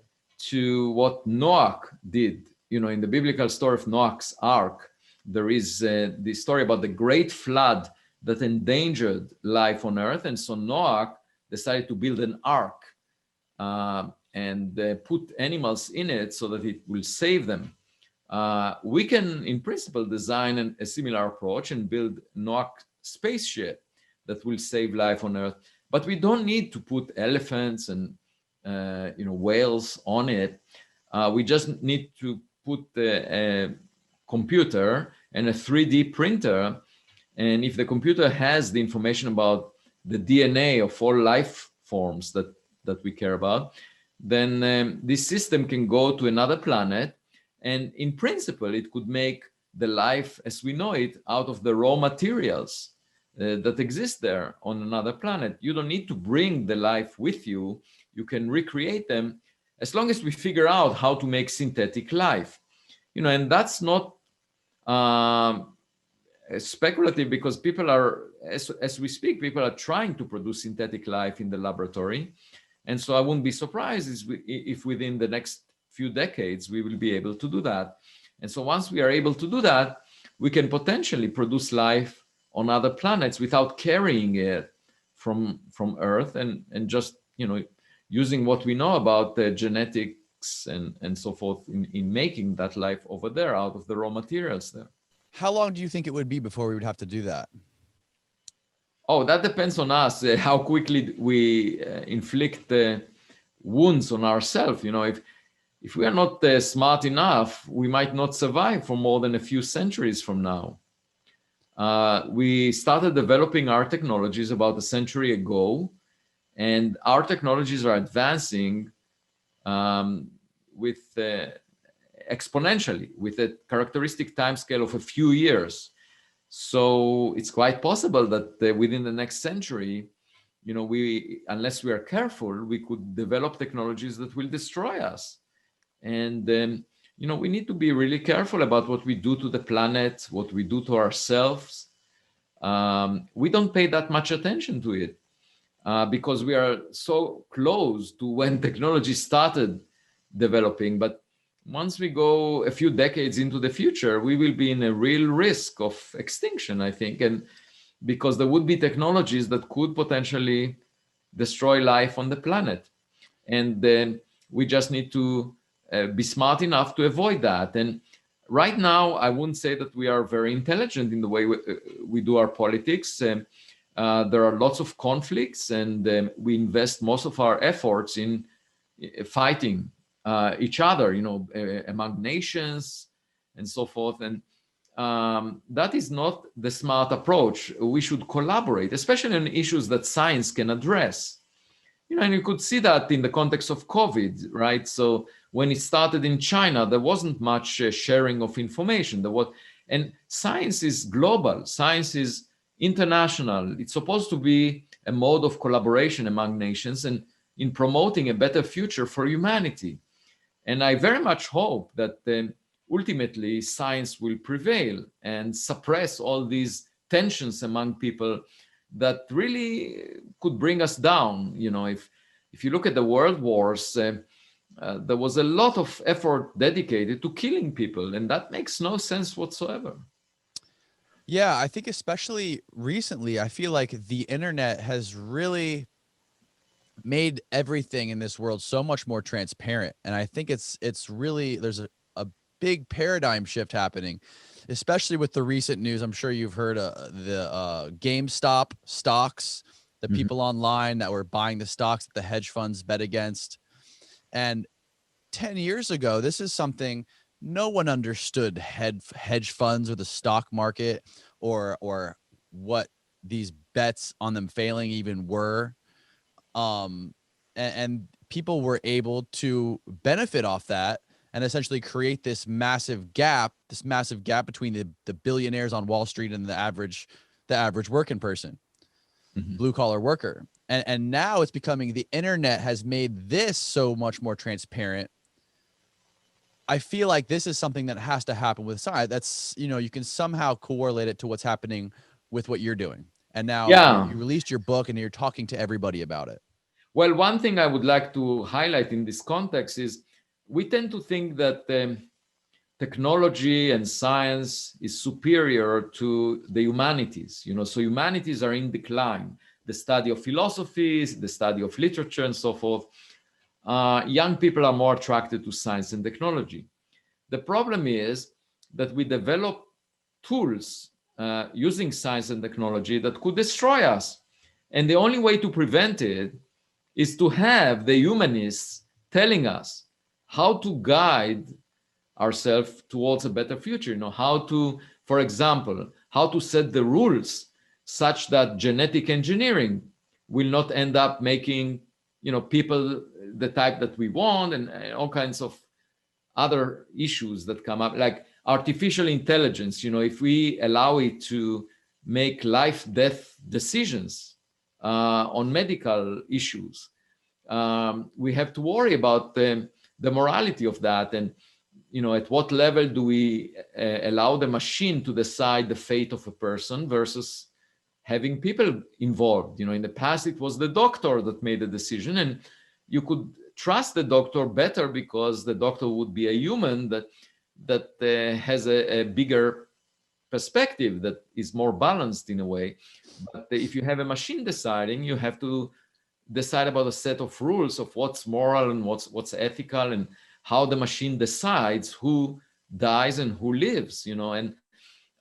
to what Noah did. In the biblical story of Noah's Ark, there is the story about the great flood that endangered life on Earth. And so Noah decided to build an ark and put animals in it so that it will save them. We can, in principle, design a similar approach and build Noah's spaceship that will save life on Earth. But we don't need to put elephants and whales on it. We just need to put a computer and a 3D printer. And if the computer has the information about the DNA of all life forms that we care about, then this system can go to another planet. And in principle, it could make the life as we know it out of the raw materials that exist there on another planet. You don't need to bring the life with you. You can recreate them as long as we figure out how to make synthetic life, and that's not speculative, because people are, as we speak, people are trying to produce synthetic life in the laboratory. And so I wouldn't be surprised if within the next few decades, we will be able to do that. And so once we are able to do that, we can potentially produce life on other planets without carrying it from Earth, and just, using what we know about the genetics and so forth in making that life over there out of the raw materials there. How long do you think it would be before we would have to do that? Oh, that depends on us, how quickly we inflict wounds on ourselves. If we are not smart enough, we might not survive for more than a few centuries from now. We started developing our technologies about a century ago, and our technologies are advancing with exponentially, with a characteristic timescale of a few years. So it's quite possible that within the next century, unless we are careful, we could develop technologies that will destroy us. And we need to be really careful about what we do to the planet, what we do to ourselves. We don't pay that much attention to it because we are so close to when technology started developing. But once we go a few decades into the future, we will be in a real risk of extinction, I think. And because there would be technologies that could potentially destroy life on the planet. And then we just need to be smart enough to avoid that. And right now, I wouldn't say that we are very intelligent in the way we do our politics. There are lots of conflicts, and we invest most of our efforts in fighting each other, among nations and so forth. And that is not the smart approach. We should collaborate, especially on issues that science can address. And you could see that in the context of COVID, right? So when it started in China, there wasn't much sharing of information. And science is global. Science is international. It's supposed to be a mode of collaboration among nations and in promoting a better future for humanity. And I very much hope that ultimately science will prevail and suppress all these tensions among people that really could bring us down. If you look at the world wars, there was a lot of effort dedicated to killing people, and that makes no sense whatsoever. Yeah, I think especially recently, I feel like the internet has really made everything in this world so much more transparent. And I think it's really, there's a big paradigm shift happening, especially with the recent news. I'm sure you've heard the GameStop stocks, the people online that were buying the stocks that the hedge funds bet against. And 10 years ago, this is something no one understood hedge funds or the stock market or what these bets on them failing even were. And people were able to benefit off that and essentially create this massive gap between the billionaires on Wall Street and the average working person, blue collar worker. And now it's becoming, the internet has made this so much more transparent. I feel like this is something that has to happen with science. That's, you can somehow correlate it to what's happening with what you're doing. And now you released your book and you're talking to everybody about it. Well, one thing I would like to highlight in this context is we tend to think that technology and science is superior to the humanities. So humanities are in decline. The study of philosophy, the study of literature, and so forth. Young people are more attracted to science and technology. The problem is that we develop tools using science and technology that could destroy us. And the only way to prevent it is to have the humanists telling us how to guide ourselves towards a better future. How to, for example, how to set the rules such that genetic engineering will not end up making, people the type that we want, and all kinds of other issues that come up, like artificial intelligence. If we allow it to make life-death decisions on medical issues, we have to worry about the morality of that, and at what level do we allow the machine to decide the fate of a person versus having people involved. In the past, it was the doctor that made the decision, and you could trust the doctor better because the doctor would be a human that has a bigger perspective, that is more balanced in a way. But if you have a machine deciding, you have to decide about a set of rules of what's moral and what's ethical, and how the machine decides who dies and who lives. And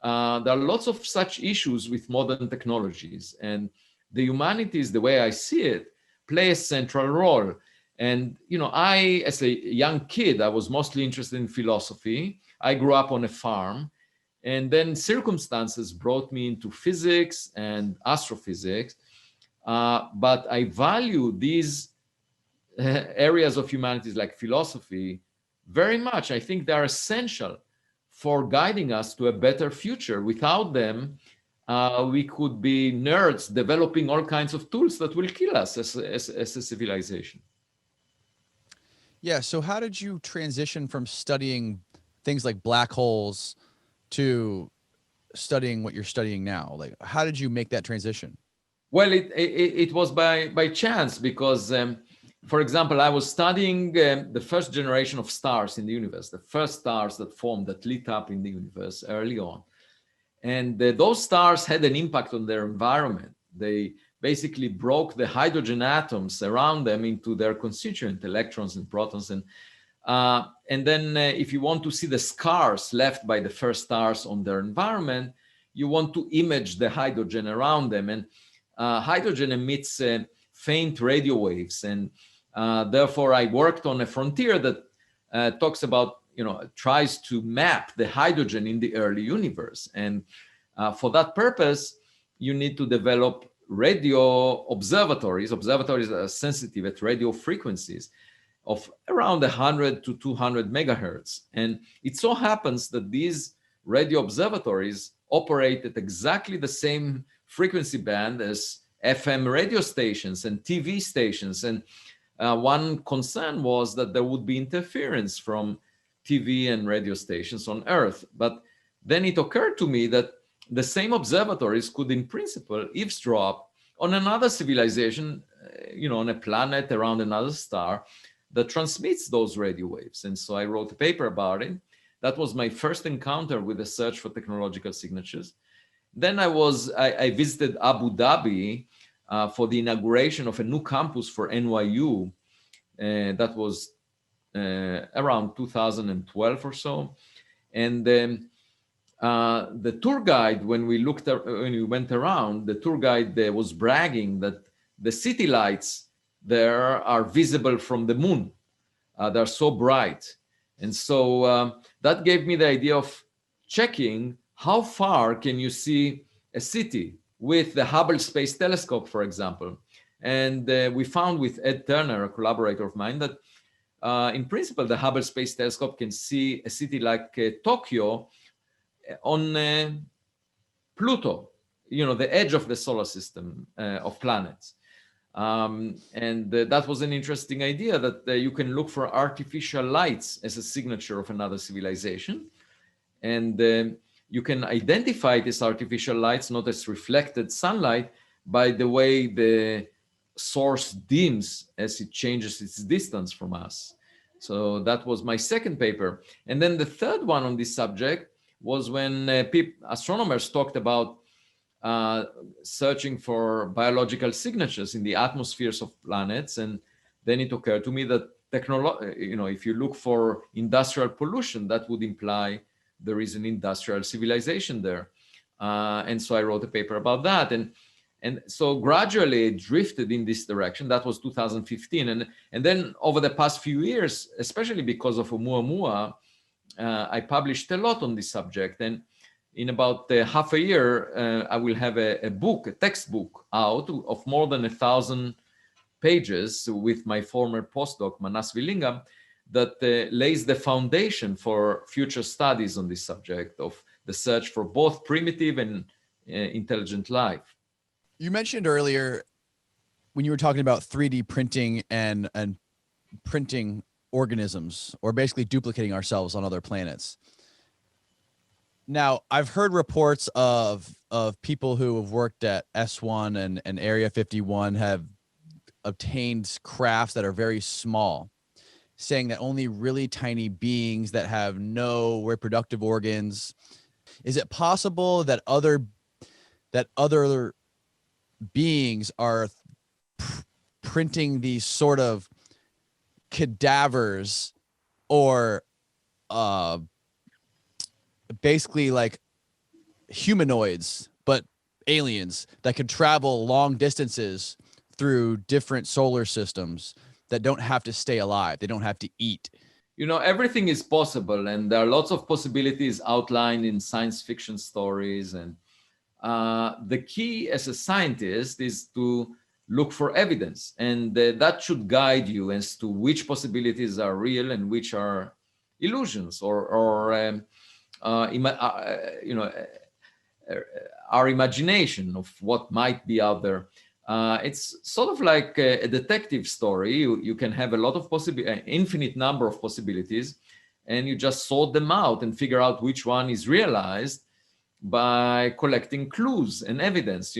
there are lots of such issues with modern technologies, and the humanities, the way I see it, play a central role. And I, as a young kid, I was mostly interested in philosophy. I grew up on a farm, and then circumstances brought me into physics and astrophysics. But I value these areas of humanities like philosophy very much. I think they are essential for guiding us to a better future. Without them, we could be nerds developing all kinds of tools that will kill us as a civilization. Yeah. So how did you transition from studying things like black holes to studying what you're studying now? Like, how did you make that transition? Well, it was by chance because, for example, I was studying the first generation of stars in the universe, the first stars that formed, that lit up in the universe early on. And those stars had an impact on their environment. They basically broke the hydrogen atoms around them into their constituent electrons and protons. And then if you want to see the scars left by the first stars on their environment, you want to image the hydrogen around them. And hydrogen emits faint radio waves. And therefore, I worked on a frontier that talks about, tries to map the hydrogen in the early universe. And for that purpose, you need to develop radio observatories. Observatories are sensitive at radio frequencies of around 100 to 200 megahertz. And it so happens that these radio observatories operate at exactly the same frequency band as FM radio stations and TV stations. And one concern was that there would be interference from TV and radio stations on Earth. But then it occurred to me that the same observatories could, in principle, eavesdrop on another civilization, on a planet around another star that transmits those radio waves. And so I wrote a paper about it. That was my first encounter with the search for technological signatures. Then I visited Abu Dhabi for the inauguration of a new campus for NYU. That was around 2012 or so. And the tour guide, when we went around, the tour guide was bragging that the city lights there are visible from the moon. They're so bright. And so that gave me the idea of checking how far can you see a city with the Hubble Space Telescope, for example. And we found with Ed Turner, a collaborator of mine, that in principle, the Hubble Space Telescope can see a city like Tokyo on Pluto, the edge of the solar system of planets. And that was an interesting idea, that you can look for artificial lights as a signature of another civilization. And you can identify these artificial lights not as reflected sunlight by the way the source dims as it changes its distance from us. So that was my second paper. And then the third one on this subject was when astronomers talked about searching for biological signatures in the atmospheres of planets. And then it occurred to me that if you look for industrial pollution, that would imply there is an industrial civilization there. And so I wrote a paper about that. And so gradually it drifted in this direction. That was 2015. And then over the past few years, especially because of Amuamua, I published a lot on this subject. And in about half a year, I will have a textbook out of more than 1,000 pages with my former postdoc, Manas Vilingam, that lays the foundation for future studies on this subject of the search for both primitive and intelligent life. You mentioned earlier when you were talking about 3D printing and printing organisms, or basically duplicating ourselves on other planets. Now, I've heard reports of people who have worked at S1 and Area 51 have obtained crafts that are very small, saying that only really tiny beings that have no reproductive organs. Is it possible that other beings are printing these sort of cadavers, or basically like humanoids, but aliens that can travel long distances through different solar systems, that don't have to stay alive, they don't have to eat? Everything is possible, and there are lots of possibilities outlined in science fiction stories. And the key as a scientist is to look for evidence, and that should guide you as to which possibilities are real and which are illusions, or our imagination of what might be out there. It's sort of like a detective story. You can have a lot of infinite number of possibilities, and you just sort them out and figure out which one is realized by collecting clues and evidence.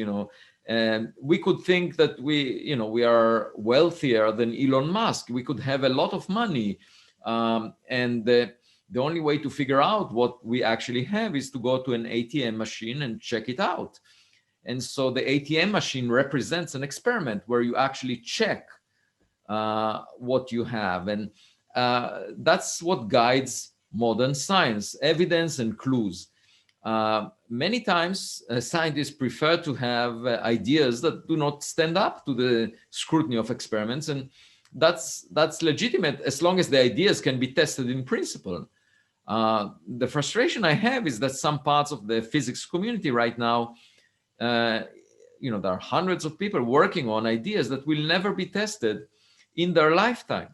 And we could think that we are wealthier than Elon Musk. We could have a lot of money, and the only way to figure out what we actually have is to go to an ATM machine and check it out. And so the ATM machine represents an experiment where you actually check what you have. And that's what guides modern science: evidence and clues. Many times, scientists prefer to have ideas that do not stand up to the scrutiny of experiments. And that's legitimate as long as the ideas can be tested in principle. The frustration I have is that some parts of the physics community right now, there are hundreds of people working on ideas that will never be tested in their lifetime.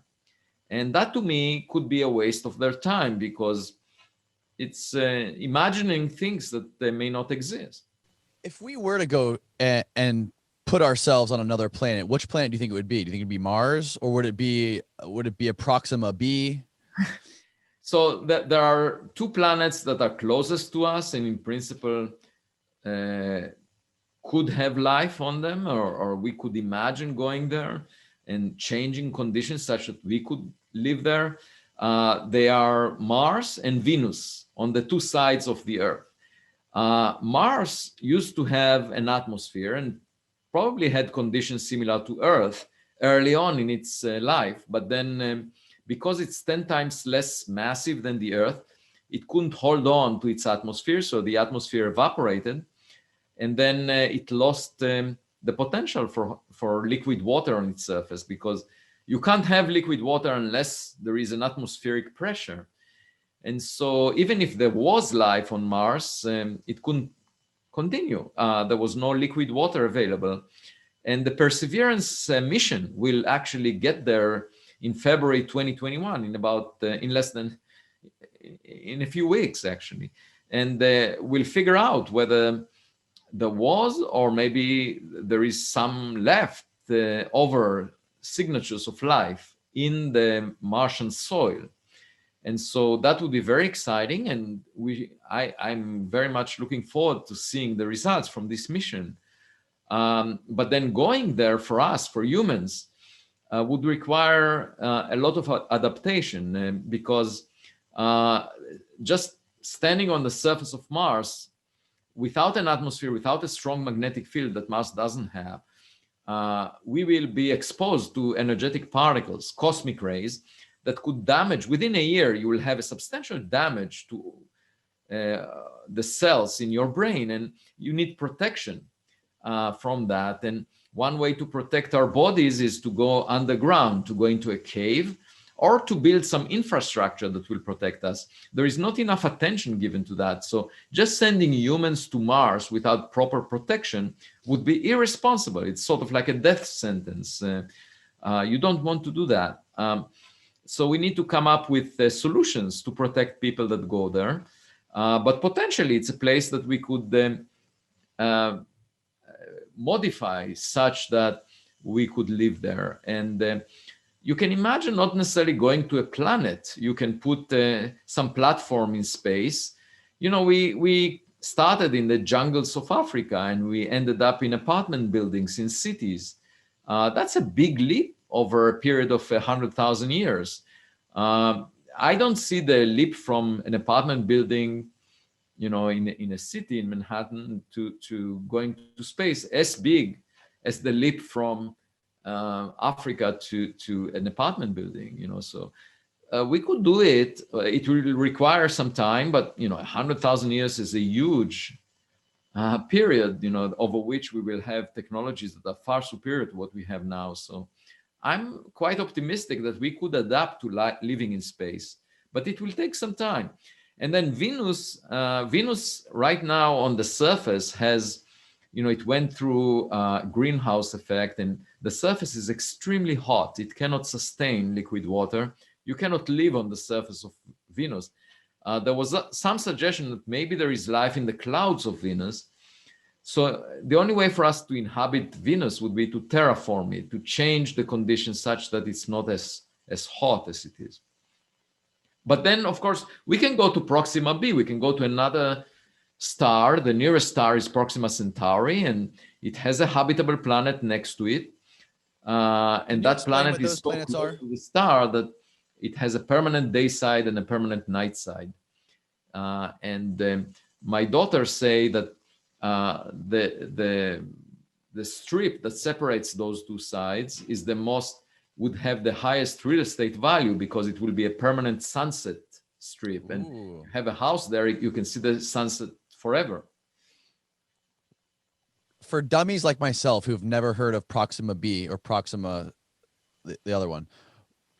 And that, to me, could be a waste of their time, because it's imagining things that they may not exist. If we were to go and put ourselves on another planet, which planet do you think it would be? Do you think it'd be Mars, or would it be a Proxima B? So there are two planets that are closest to us, and in principle could have life on them, or we could imagine going there and changing conditions such that we could live there. They are Mars and Venus, on the two sides of the Earth. Mars used to have an atmosphere and probably had conditions similar to Earth early on in its life, but then because it's 10 times less massive than the Earth, it couldn't hold on to its atmosphere, so the atmosphere evaporated, and then it lost the potential for liquid water on its surface, because you can't have liquid water unless there is an atmospheric pressure. And so even if there was life on Mars, it couldn't continue. There was no liquid water available. And the Perseverance mission will actually get there in February 2021, in a few weeks, actually. And we'll figure out whether there was, or maybe there is some left over signatures of life in the Martian soil. And so that would be very exciting, and I'm very much looking forward to seeing the results from this mission. But then going there for us, for humans, would require a lot of adaptation, because just standing on the surface of Mars without an atmosphere, without a strong magnetic field that Mars doesn't have, we will be exposed to energetic particles, cosmic rays, that could damage. Within a year, you will have a substantial damage to the cells in your brain, and you need protection from that. And one way to protect our bodies is to go underground, to go into a cave, or to build some infrastructure that will protect us. There is not enough attention given to that. So just sending humans to Mars without proper protection would be irresponsible. It's sort of like a death sentence. You don't want to do that. So we need to come up with solutions to protect people that go there. But potentially it's a place that we could modify such that we could live there. And you can imagine not necessarily going to a planet. You can put some platform in space. We started in the jungles of Africa and we ended up in apartment buildings in cities. That's a big leap over a period of 100,000 years. I don't see the leap from an apartment building, in a city in Manhattan to going to space as big as the leap from Africa to an apartment building. So we could do it. It will require some time, but 100,000 years is a huge period, over which we will have technologies that are far superior to what we have now. So I'm quite optimistic that we could adapt to living in space, but it will take some time. And then Venus right now on the surface has, it went through greenhouse effect, and the surface is extremely hot. It cannot sustain liquid water. You cannot live on the surface of Venus. There was some suggestion that maybe there is life in the clouds of Venus. So the only way for us to inhabit Venus would be to terraform it, to change the conditions such that it's not as hot as it is. But then, of course, we can go to Proxima B. We can go to another star. The nearest star is Proxima Centauri, and it has a habitable planet next to it. And that planet is so close to the star that it has a permanent day side and a permanent night side. And my daughters say that the strip that separates those two sides is would have the highest real estate value, because it will be a permanent sunset strip. And you have a house there, you can see the sunset forever. For dummies like myself who've never heard of Proxima B or Proxima, the other one,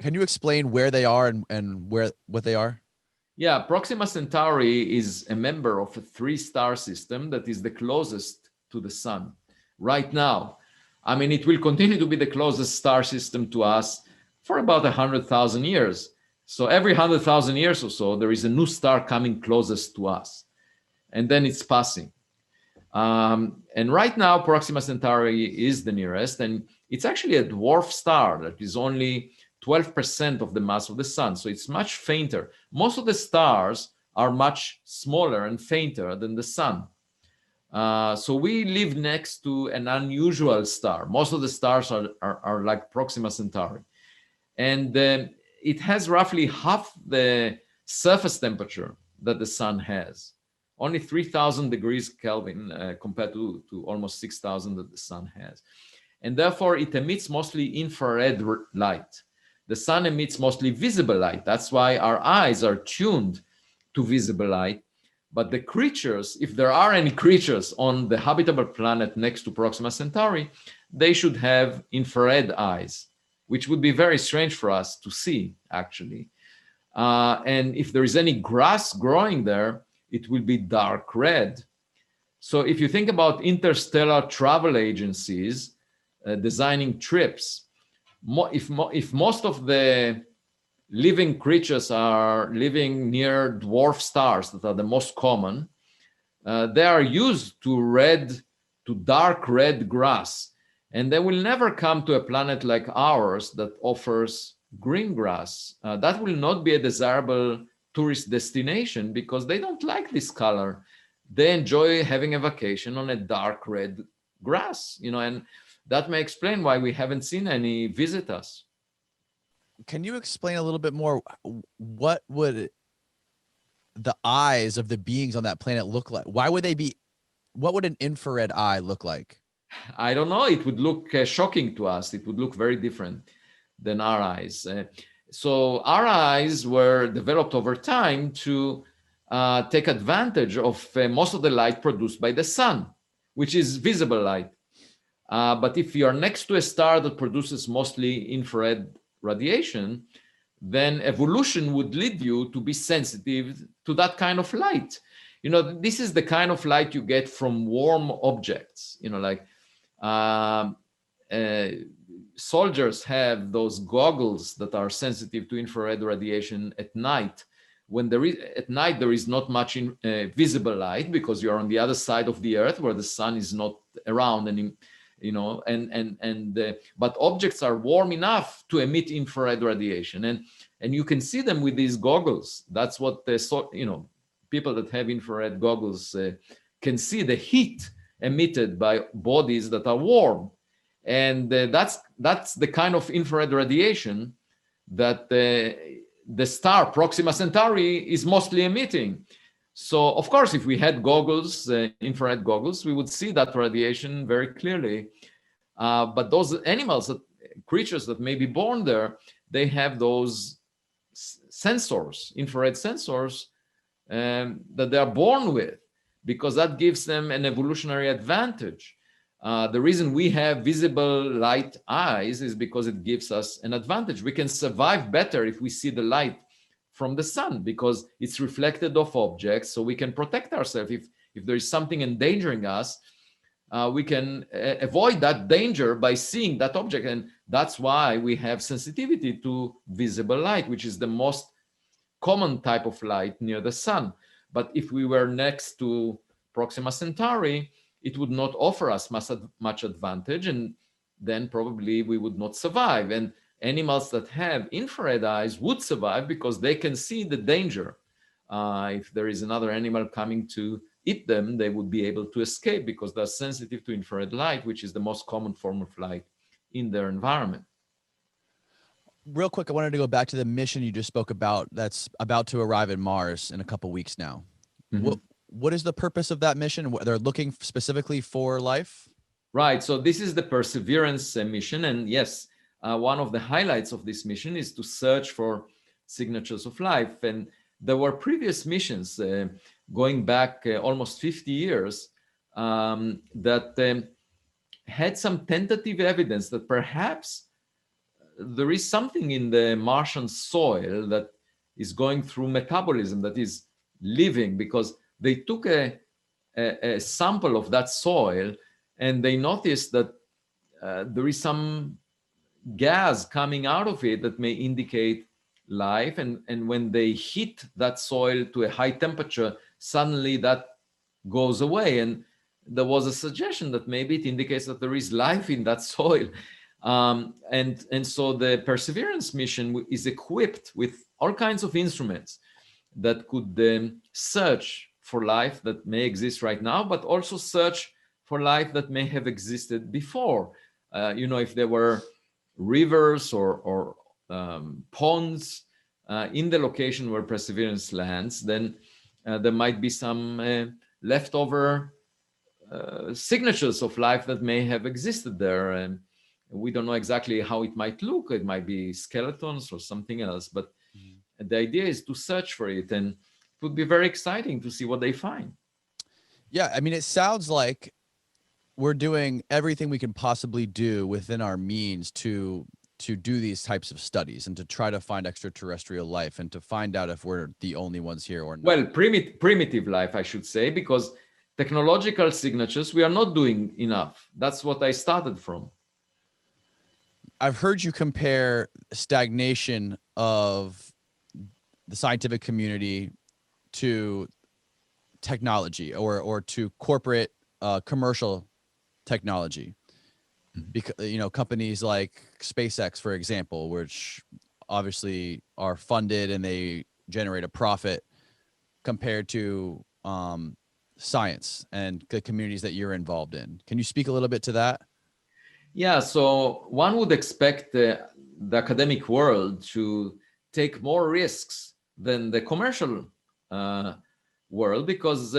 can you explain where they are and what they are? Yeah, Proxima Centauri is a member of a 3-star system that is the closest to the sun right now. I mean, it will continue to be the closest star system to us for about 100,000 years. So every 100,000 years or so, there is a new star coming closest to us, and then it's passing. And right now, Proxima Centauri is the nearest, and it's actually a dwarf star that is only 12% of the mass of the sun. So it's much fainter. Most of the stars are much smaller and fainter than the sun. So we live next to an unusual star. Most of the stars are like Proxima Centauri. And it has roughly half the surface temperature that the sun has. Only 3,000 degrees Kelvin compared to almost 6,000 that the sun has. And therefore, it emits mostly infrared light. The sun emits mostly visible light. That's why our eyes are tuned to visible light. But the creatures, if there are any creatures on the habitable planet next to Proxima Centauri, they should have infrared eyes, which would be very strange for us to see, actually. And if there is any grass growing there, it will be dark red. So if you think about interstellar travel agencies designing trips, if most of the living creatures are living near dwarf stars that are the most common, they are used to dark red grass, and they will never come to a planet like ours that offers green grass. That will not be a desirable tourist destination because they don't like this color. They enjoy having a vacation on a dark red grass, and that may explain why we haven't seen any visit us. Can you explain a little bit more? What would the eyes of the beings on that planet look like? What would an infrared eye look like? I don't know. It would look shocking to us. It would look very different than our eyes. So our eyes were developed over time to take advantage of most of the light produced by the sun, which is visible light. But if you are next to a star that produces mostly infrared radiation, then evolution would lead you to be sensitive to that kind of light. This is the kind of light you get from warm objects, like soldiers have those goggles that are sensitive to infrared radiation at night. At night, there is not much visible light because you're on the other side of the earth where the sun is not around but objects are warm enough to emit infrared radiation, and you can see them with these goggles. That's what people that have infrared goggles can see the heat emitted by bodies that are warm, and that's the kind of infrared radiation that the star Proxima Centauri is mostly emitting. So, of course, if we had goggles, infrared goggles, we would see that radiation very clearly. But those animals, creatures that may be born there, they have those sensors, infrared sensors, that they are born with, because that gives them an evolutionary advantage. The reason we have visible light eyes is because it gives us an advantage. We can survive better if we see the light from the sun, because it's reflected off objects, so we can protect ourselves. If there is something endangering us, we can avoid that danger by seeing that object. And that's why we have sensitivity to visible light, which is the most common type of light near the sun. But if we were next to Proxima Centauri, it would not offer us much advantage, and then probably we would not survive. And animals that have infrared eyes would survive because they can see the danger. If there is another animal coming to eat them, they would be able to escape because they're sensitive to infrared light, which is the most common form of light in their environment. Real quick, I wanted to go back to the mission you just spoke about that's about to arrive in Mars in a couple weeks now. Mm-hmm. What is the purpose of that mission? They're looking specifically for life? Right. So this is the Perseverance mission. And yes, one of the highlights of this mission is to search for signatures of life. And there were previous missions going back almost 50 years that had some tentative evidence that perhaps there is something in the Martian soil that is going through metabolism, that is living, because they took a sample of that soil and they noticed that there is some gas coming out of it that may indicate life. And when they heat that soil to a high temperature, suddenly that goes away. And there was a suggestion that maybe it indicates that there is life in that soil. And so the Perseverance mission is equipped with all kinds of instruments that could search for life that may exist right now, but also search for life that may have existed before. If there were rivers or ponds in the location where Perseverance lands, then there might be some leftover signatures of life that may have existed there. And we don't know exactly how it might look. It might be skeletons or something else, but the idea is to search for it, and it would be very exciting to see what they find. Yeah, I mean, it sounds like we're doing everything we can possibly do within our means to do these types of studies and to try to find extraterrestrial life and to find out if we're the only ones here or not. Well, primitive life, I should say, because technological signatures, we are not doing enough. That's what I started from. I've heard you compare stagnation of the scientific community to technology or to corporate commercial technology. Because companies like SpaceX, for example, which obviously are funded and they generate a profit, compared to science and the communities that you're involved in. Can you speak a little bit to that? Yeah, so one would expect the academic world to take more risks than the commercial world, because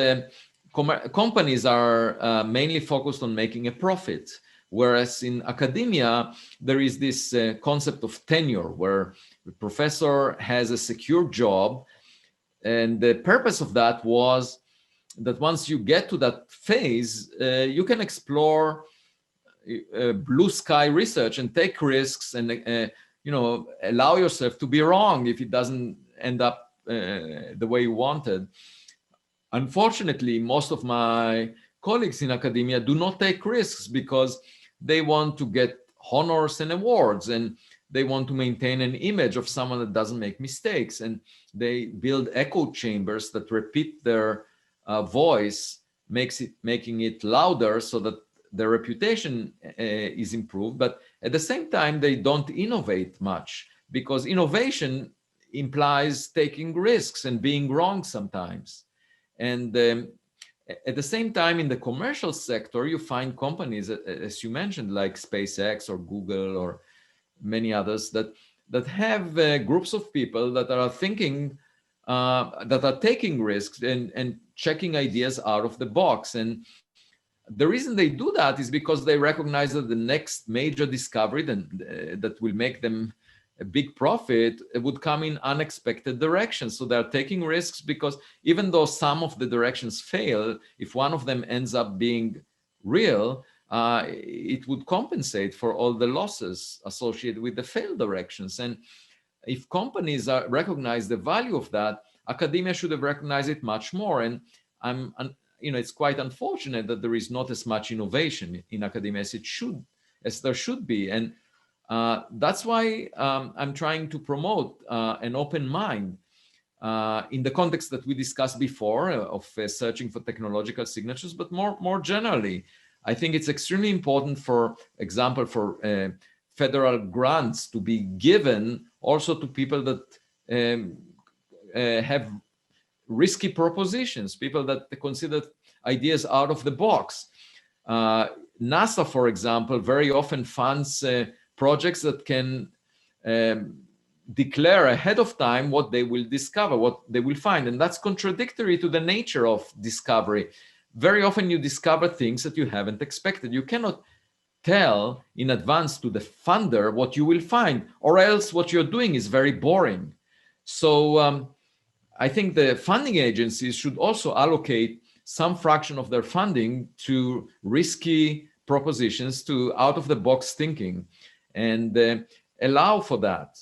companies are mainly focused on making a profit. Whereas in academia, there is this concept of tenure, where the professor has a secure job. And the purpose of that was that once you get to that phase, you can explore blue sky research and take risks and allow yourself to be wrong if it doesn't end up the way you wanted. Unfortunately, most of my colleagues in academia do not take risks because they want to get honors and awards, and they want to maintain an image of someone that doesn't make mistakes, and they build echo chambers that repeat their voice, making it louder so that their reputation is improved, but at the same time, they don't innovate much, because innovation implies taking risks and being wrong sometimes. And at the same time, in the commercial sector, you find companies, as you mentioned, like SpaceX or Google or many others, that have groups of people that are thinking, that are taking risks and checking ideas out of the box. And the reason they do that is because they recognize that the next major discovery that will make them a big profit would come in unexpected directions. So they're taking risks, because even though some of the directions fail, if one of them ends up being real, it would compensate for all the losses associated with the failed directions. And if companies recognize the value of that, academia should have recognized it much more. And it's quite unfortunate that there is not as much innovation in academia as there should be. And that's why I'm trying to promote an open mind in the context that we discussed before of searching for technological signatures, but more generally, I think it's extremely important, for example, for federal grants to be given also to people that have risky propositions, people that consider ideas out of the box. NASA, for example, very often funds projects that can declare ahead of time what they will discover, what they will find. And that's contradictory to the nature of discovery. Very often you discover things that you haven't expected. You cannot tell in advance to the funder what you will find, or else what you're doing is very boring. So I think the funding agencies should also allocate some fraction of their funding to risky propositions, to out-of-the-box thinking, and allow for that.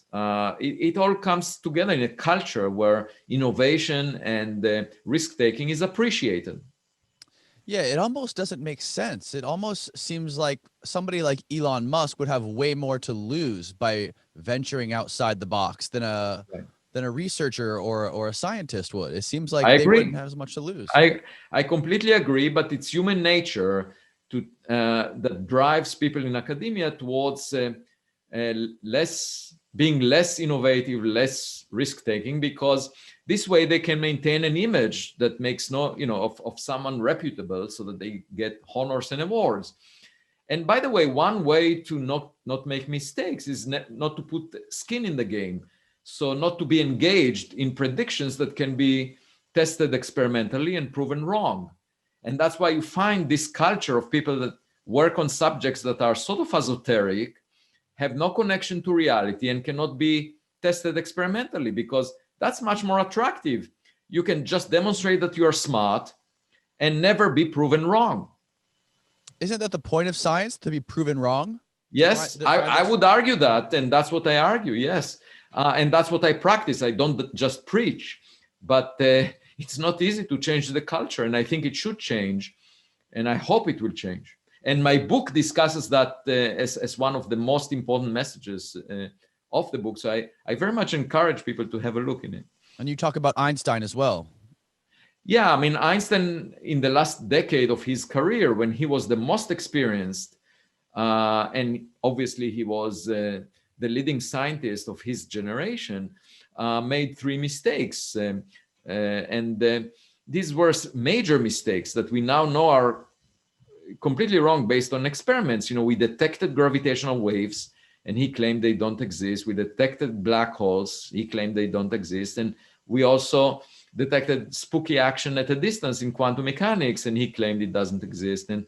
It all comes together in a culture where innovation and risk-taking is appreciated. Yeah, it almost doesn't make sense. It almost seems like somebody like Elon Musk would have way more to lose by venturing outside the box than a researcher or a scientist would. It seems like they wouldn't have as much to lose. I completely agree, but it's human nature to that drives people in academia towards being less innovative, less risk-taking, because this way they can maintain an image that makes of someone reputable, so that they get honors and awards. And by the way, one way to not make mistakes is not to put skin in the game. So not to be engaged in predictions that can be tested experimentally and proven wrong. And that's why you find this culture of people that work on subjects that are sort of esoteric, have no connection to reality, and cannot be tested experimentally, because that's much more attractive. You can just demonstrate that you are smart and never be proven wrong. Isn't that the point of science, to be proven wrong? Yes, I would argue that, and that's what I argue, yes. And that's what I practice. I don't just preach, but it's not easy to change the culture, and I think it should change, and I hope it will change. And my book discusses that as one of the most important messages of the book. So I very much encourage people to have a look in it. And you talk about Einstein as well. Yeah, I mean, Einstein, in the last decade of his career, when he was the most experienced, and obviously he was the leading scientist of his generation, made 3 mistakes. And these were major mistakes that we now know are completely wrong based on experiments. We detected gravitational waves, and he claimed they don't exist. We detected black holes. He claimed they don't exist. And we also detected spooky action at a distance in quantum mechanics, and he claimed it doesn't exist. And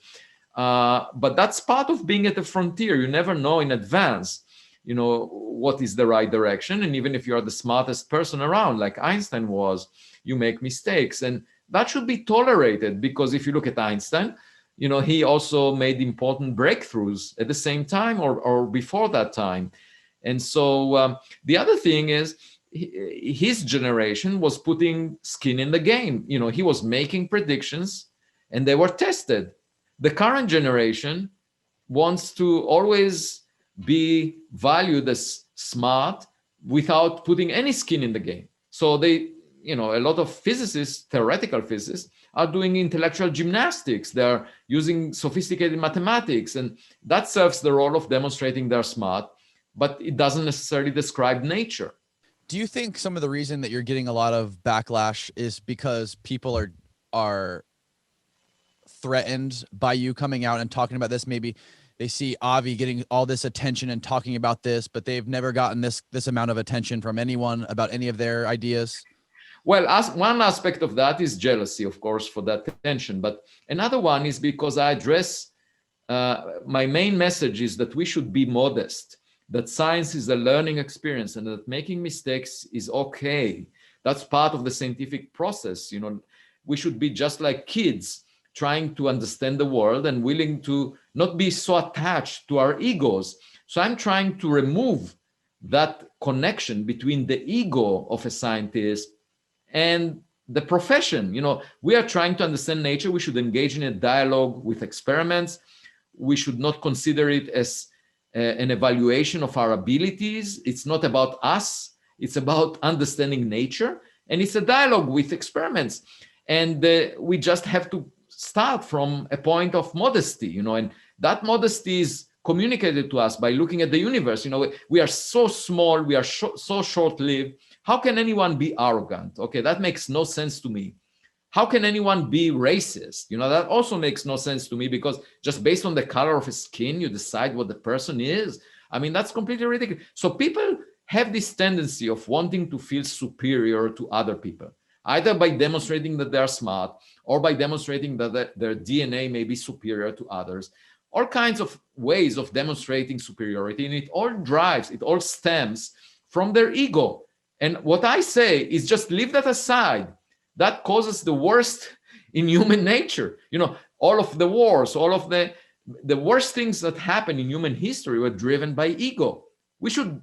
but that's part of being at the frontier. You never know in advance, what is the right direction. And even if you are the smartest person around, like Einstein was, you make mistakes. And that should be tolerated, because if you look at Einstein, he also made important breakthroughs at the same time or before that time. And so the other thing is, his generation was putting skin in the game. He was making predictions and they were tested. The current generation wants to always be valued as smart without putting any skin in the game. So they a lot of physicists, theoretical physicists, are doing intellectual gymnastics. They're using sophisticated mathematics, and that serves the role of demonstrating they're smart, but it doesn't necessarily describe nature. Do you think some of the reason that you're getting a lot of backlash is because people are threatened by you coming out and talking about this? Maybe they see Avi getting all this attention and talking about this, but they've never gotten this amount of attention from anyone about any of their ideas. Well, one aspect of that is jealousy, of course, for that attention. But another one is because I address, my main message is that we should be modest, that science is a learning experience and that making mistakes is okay. That's part of the scientific process. We should be just like kids, trying to understand the world and willing to not be so attached to our egos. So I'm trying to remove that connection between the ego of a scientist and the profession. We are trying to understand nature. We should engage in a dialogue with experiments. We should not consider it as an evaluation of our abilities. It's not about us. It's about understanding nature. And it's a dialogue with experiments. And we just have to start from a point of modesty, and that modesty is communicated to us by looking at the universe. We are so small, we are so short-lived. How can anyone be arrogant? Okay, that makes no sense to me. How can anyone be racist? That also makes no sense to me, because just based on the color of his skin, you decide what the person is. I mean, that's completely ridiculous. So people have this tendency of wanting to feel superior to other people, either by demonstrating that they're smart or by demonstrating that their DNA may be superior to others. All kinds of ways of demonstrating superiority, and it all stems from their ego. And what I say is just leave that aside. That causes the worst in human nature. All of the wars, all of the worst things that happen in human history were driven by ego. We should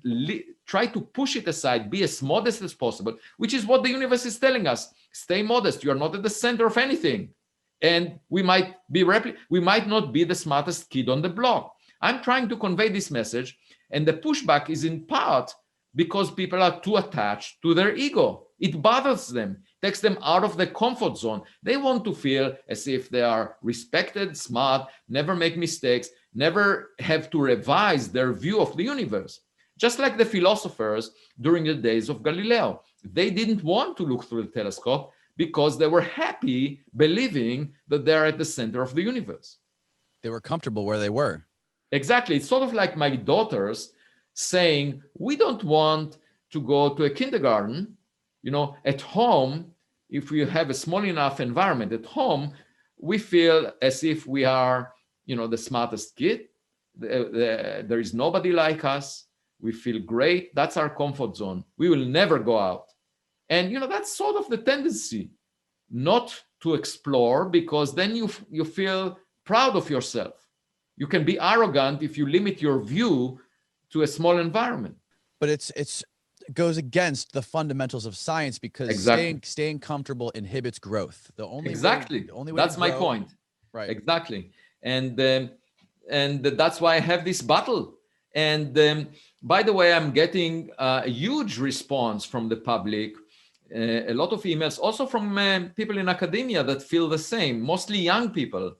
try to push it aside, be as modest as possible, which is what the universe is telling us. Stay modest. You are not at the center of anything. And we might not be the smartest kid on the block. I'm trying to convey this message, and the pushback is in part because people are too attached to their ego. It bothers them, takes them out of their comfort zone. They want to feel as if they are respected, smart, never make mistakes, never have to revise their view of the universe. Just like the philosophers during the days of Galileo. They didn't want to look through the telescope because they were happy believing that they're at the center of the universe. They were comfortable where they were. Exactly. It's sort of like my daughters saying, we don't want to go to a kindergarten. At home, if we have a small enough environment at home, we feel as if we are, the smartest kid. There is nobody like us. We feel great. That's our comfort zone. We will never go out. And, that's sort of the tendency not to explore, because then you feel proud of yourself. You can be arrogant if you limit your view to a small environment. But it goes against the fundamentals of science, because exactly. staying comfortable inhibits growth. The only way that's my point. Right. Exactly. And that's why I have this battle. And by the way, I'm getting a huge response from the public, a lot of emails, also from people in academia that feel the same, mostly young people,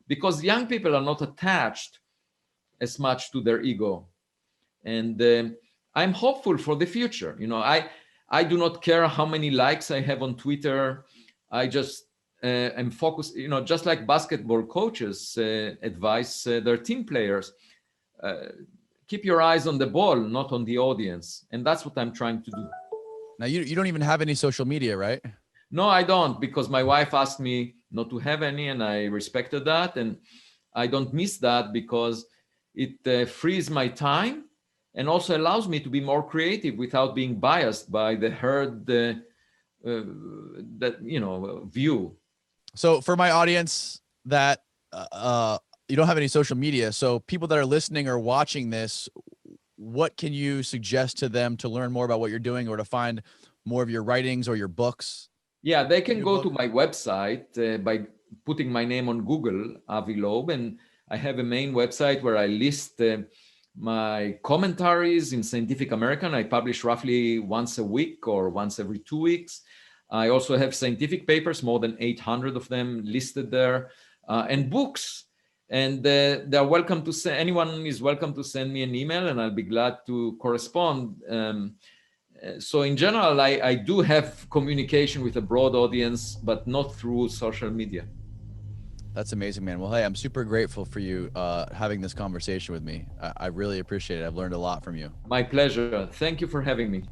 because young people are not attached as much to their ego. And I'm hopeful for the future. I do not care how many likes I have on Twitter. I just am focused, just like basketball coaches advise their team players, keep your eyes on the ball, not on the audience. And that's what I'm trying to do. Now, you don't even have any social media, right? No, I don't, because my wife asked me not to have any, and I respected that. And I don't miss that because it frees my time and also allows me to be more creative without being biased by the herd view. So for my audience that you don't have any social media, so people that are listening or watching this, what can you suggest to them to learn more about what you're doing or to find more of your writings or your books? Yeah, they can go to my website by putting my name on Google, Avi Loeb, and I have a main website where I list my commentaries in Scientific American. I publish roughly once a week or once every 2 weeks. I also have scientific papers, more than 800 of them listed there, and books. And they're welcome to send, anyone is welcome to send me an email, and I'll be glad to correspond. So in general, I do have communication with a broad audience, but not through social media. That's amazing, man. Well, hey, I'm super grateful for you having this conversation with me. I really appreciate it. I've learned a lot from you. My pleasure. Thank you for having me.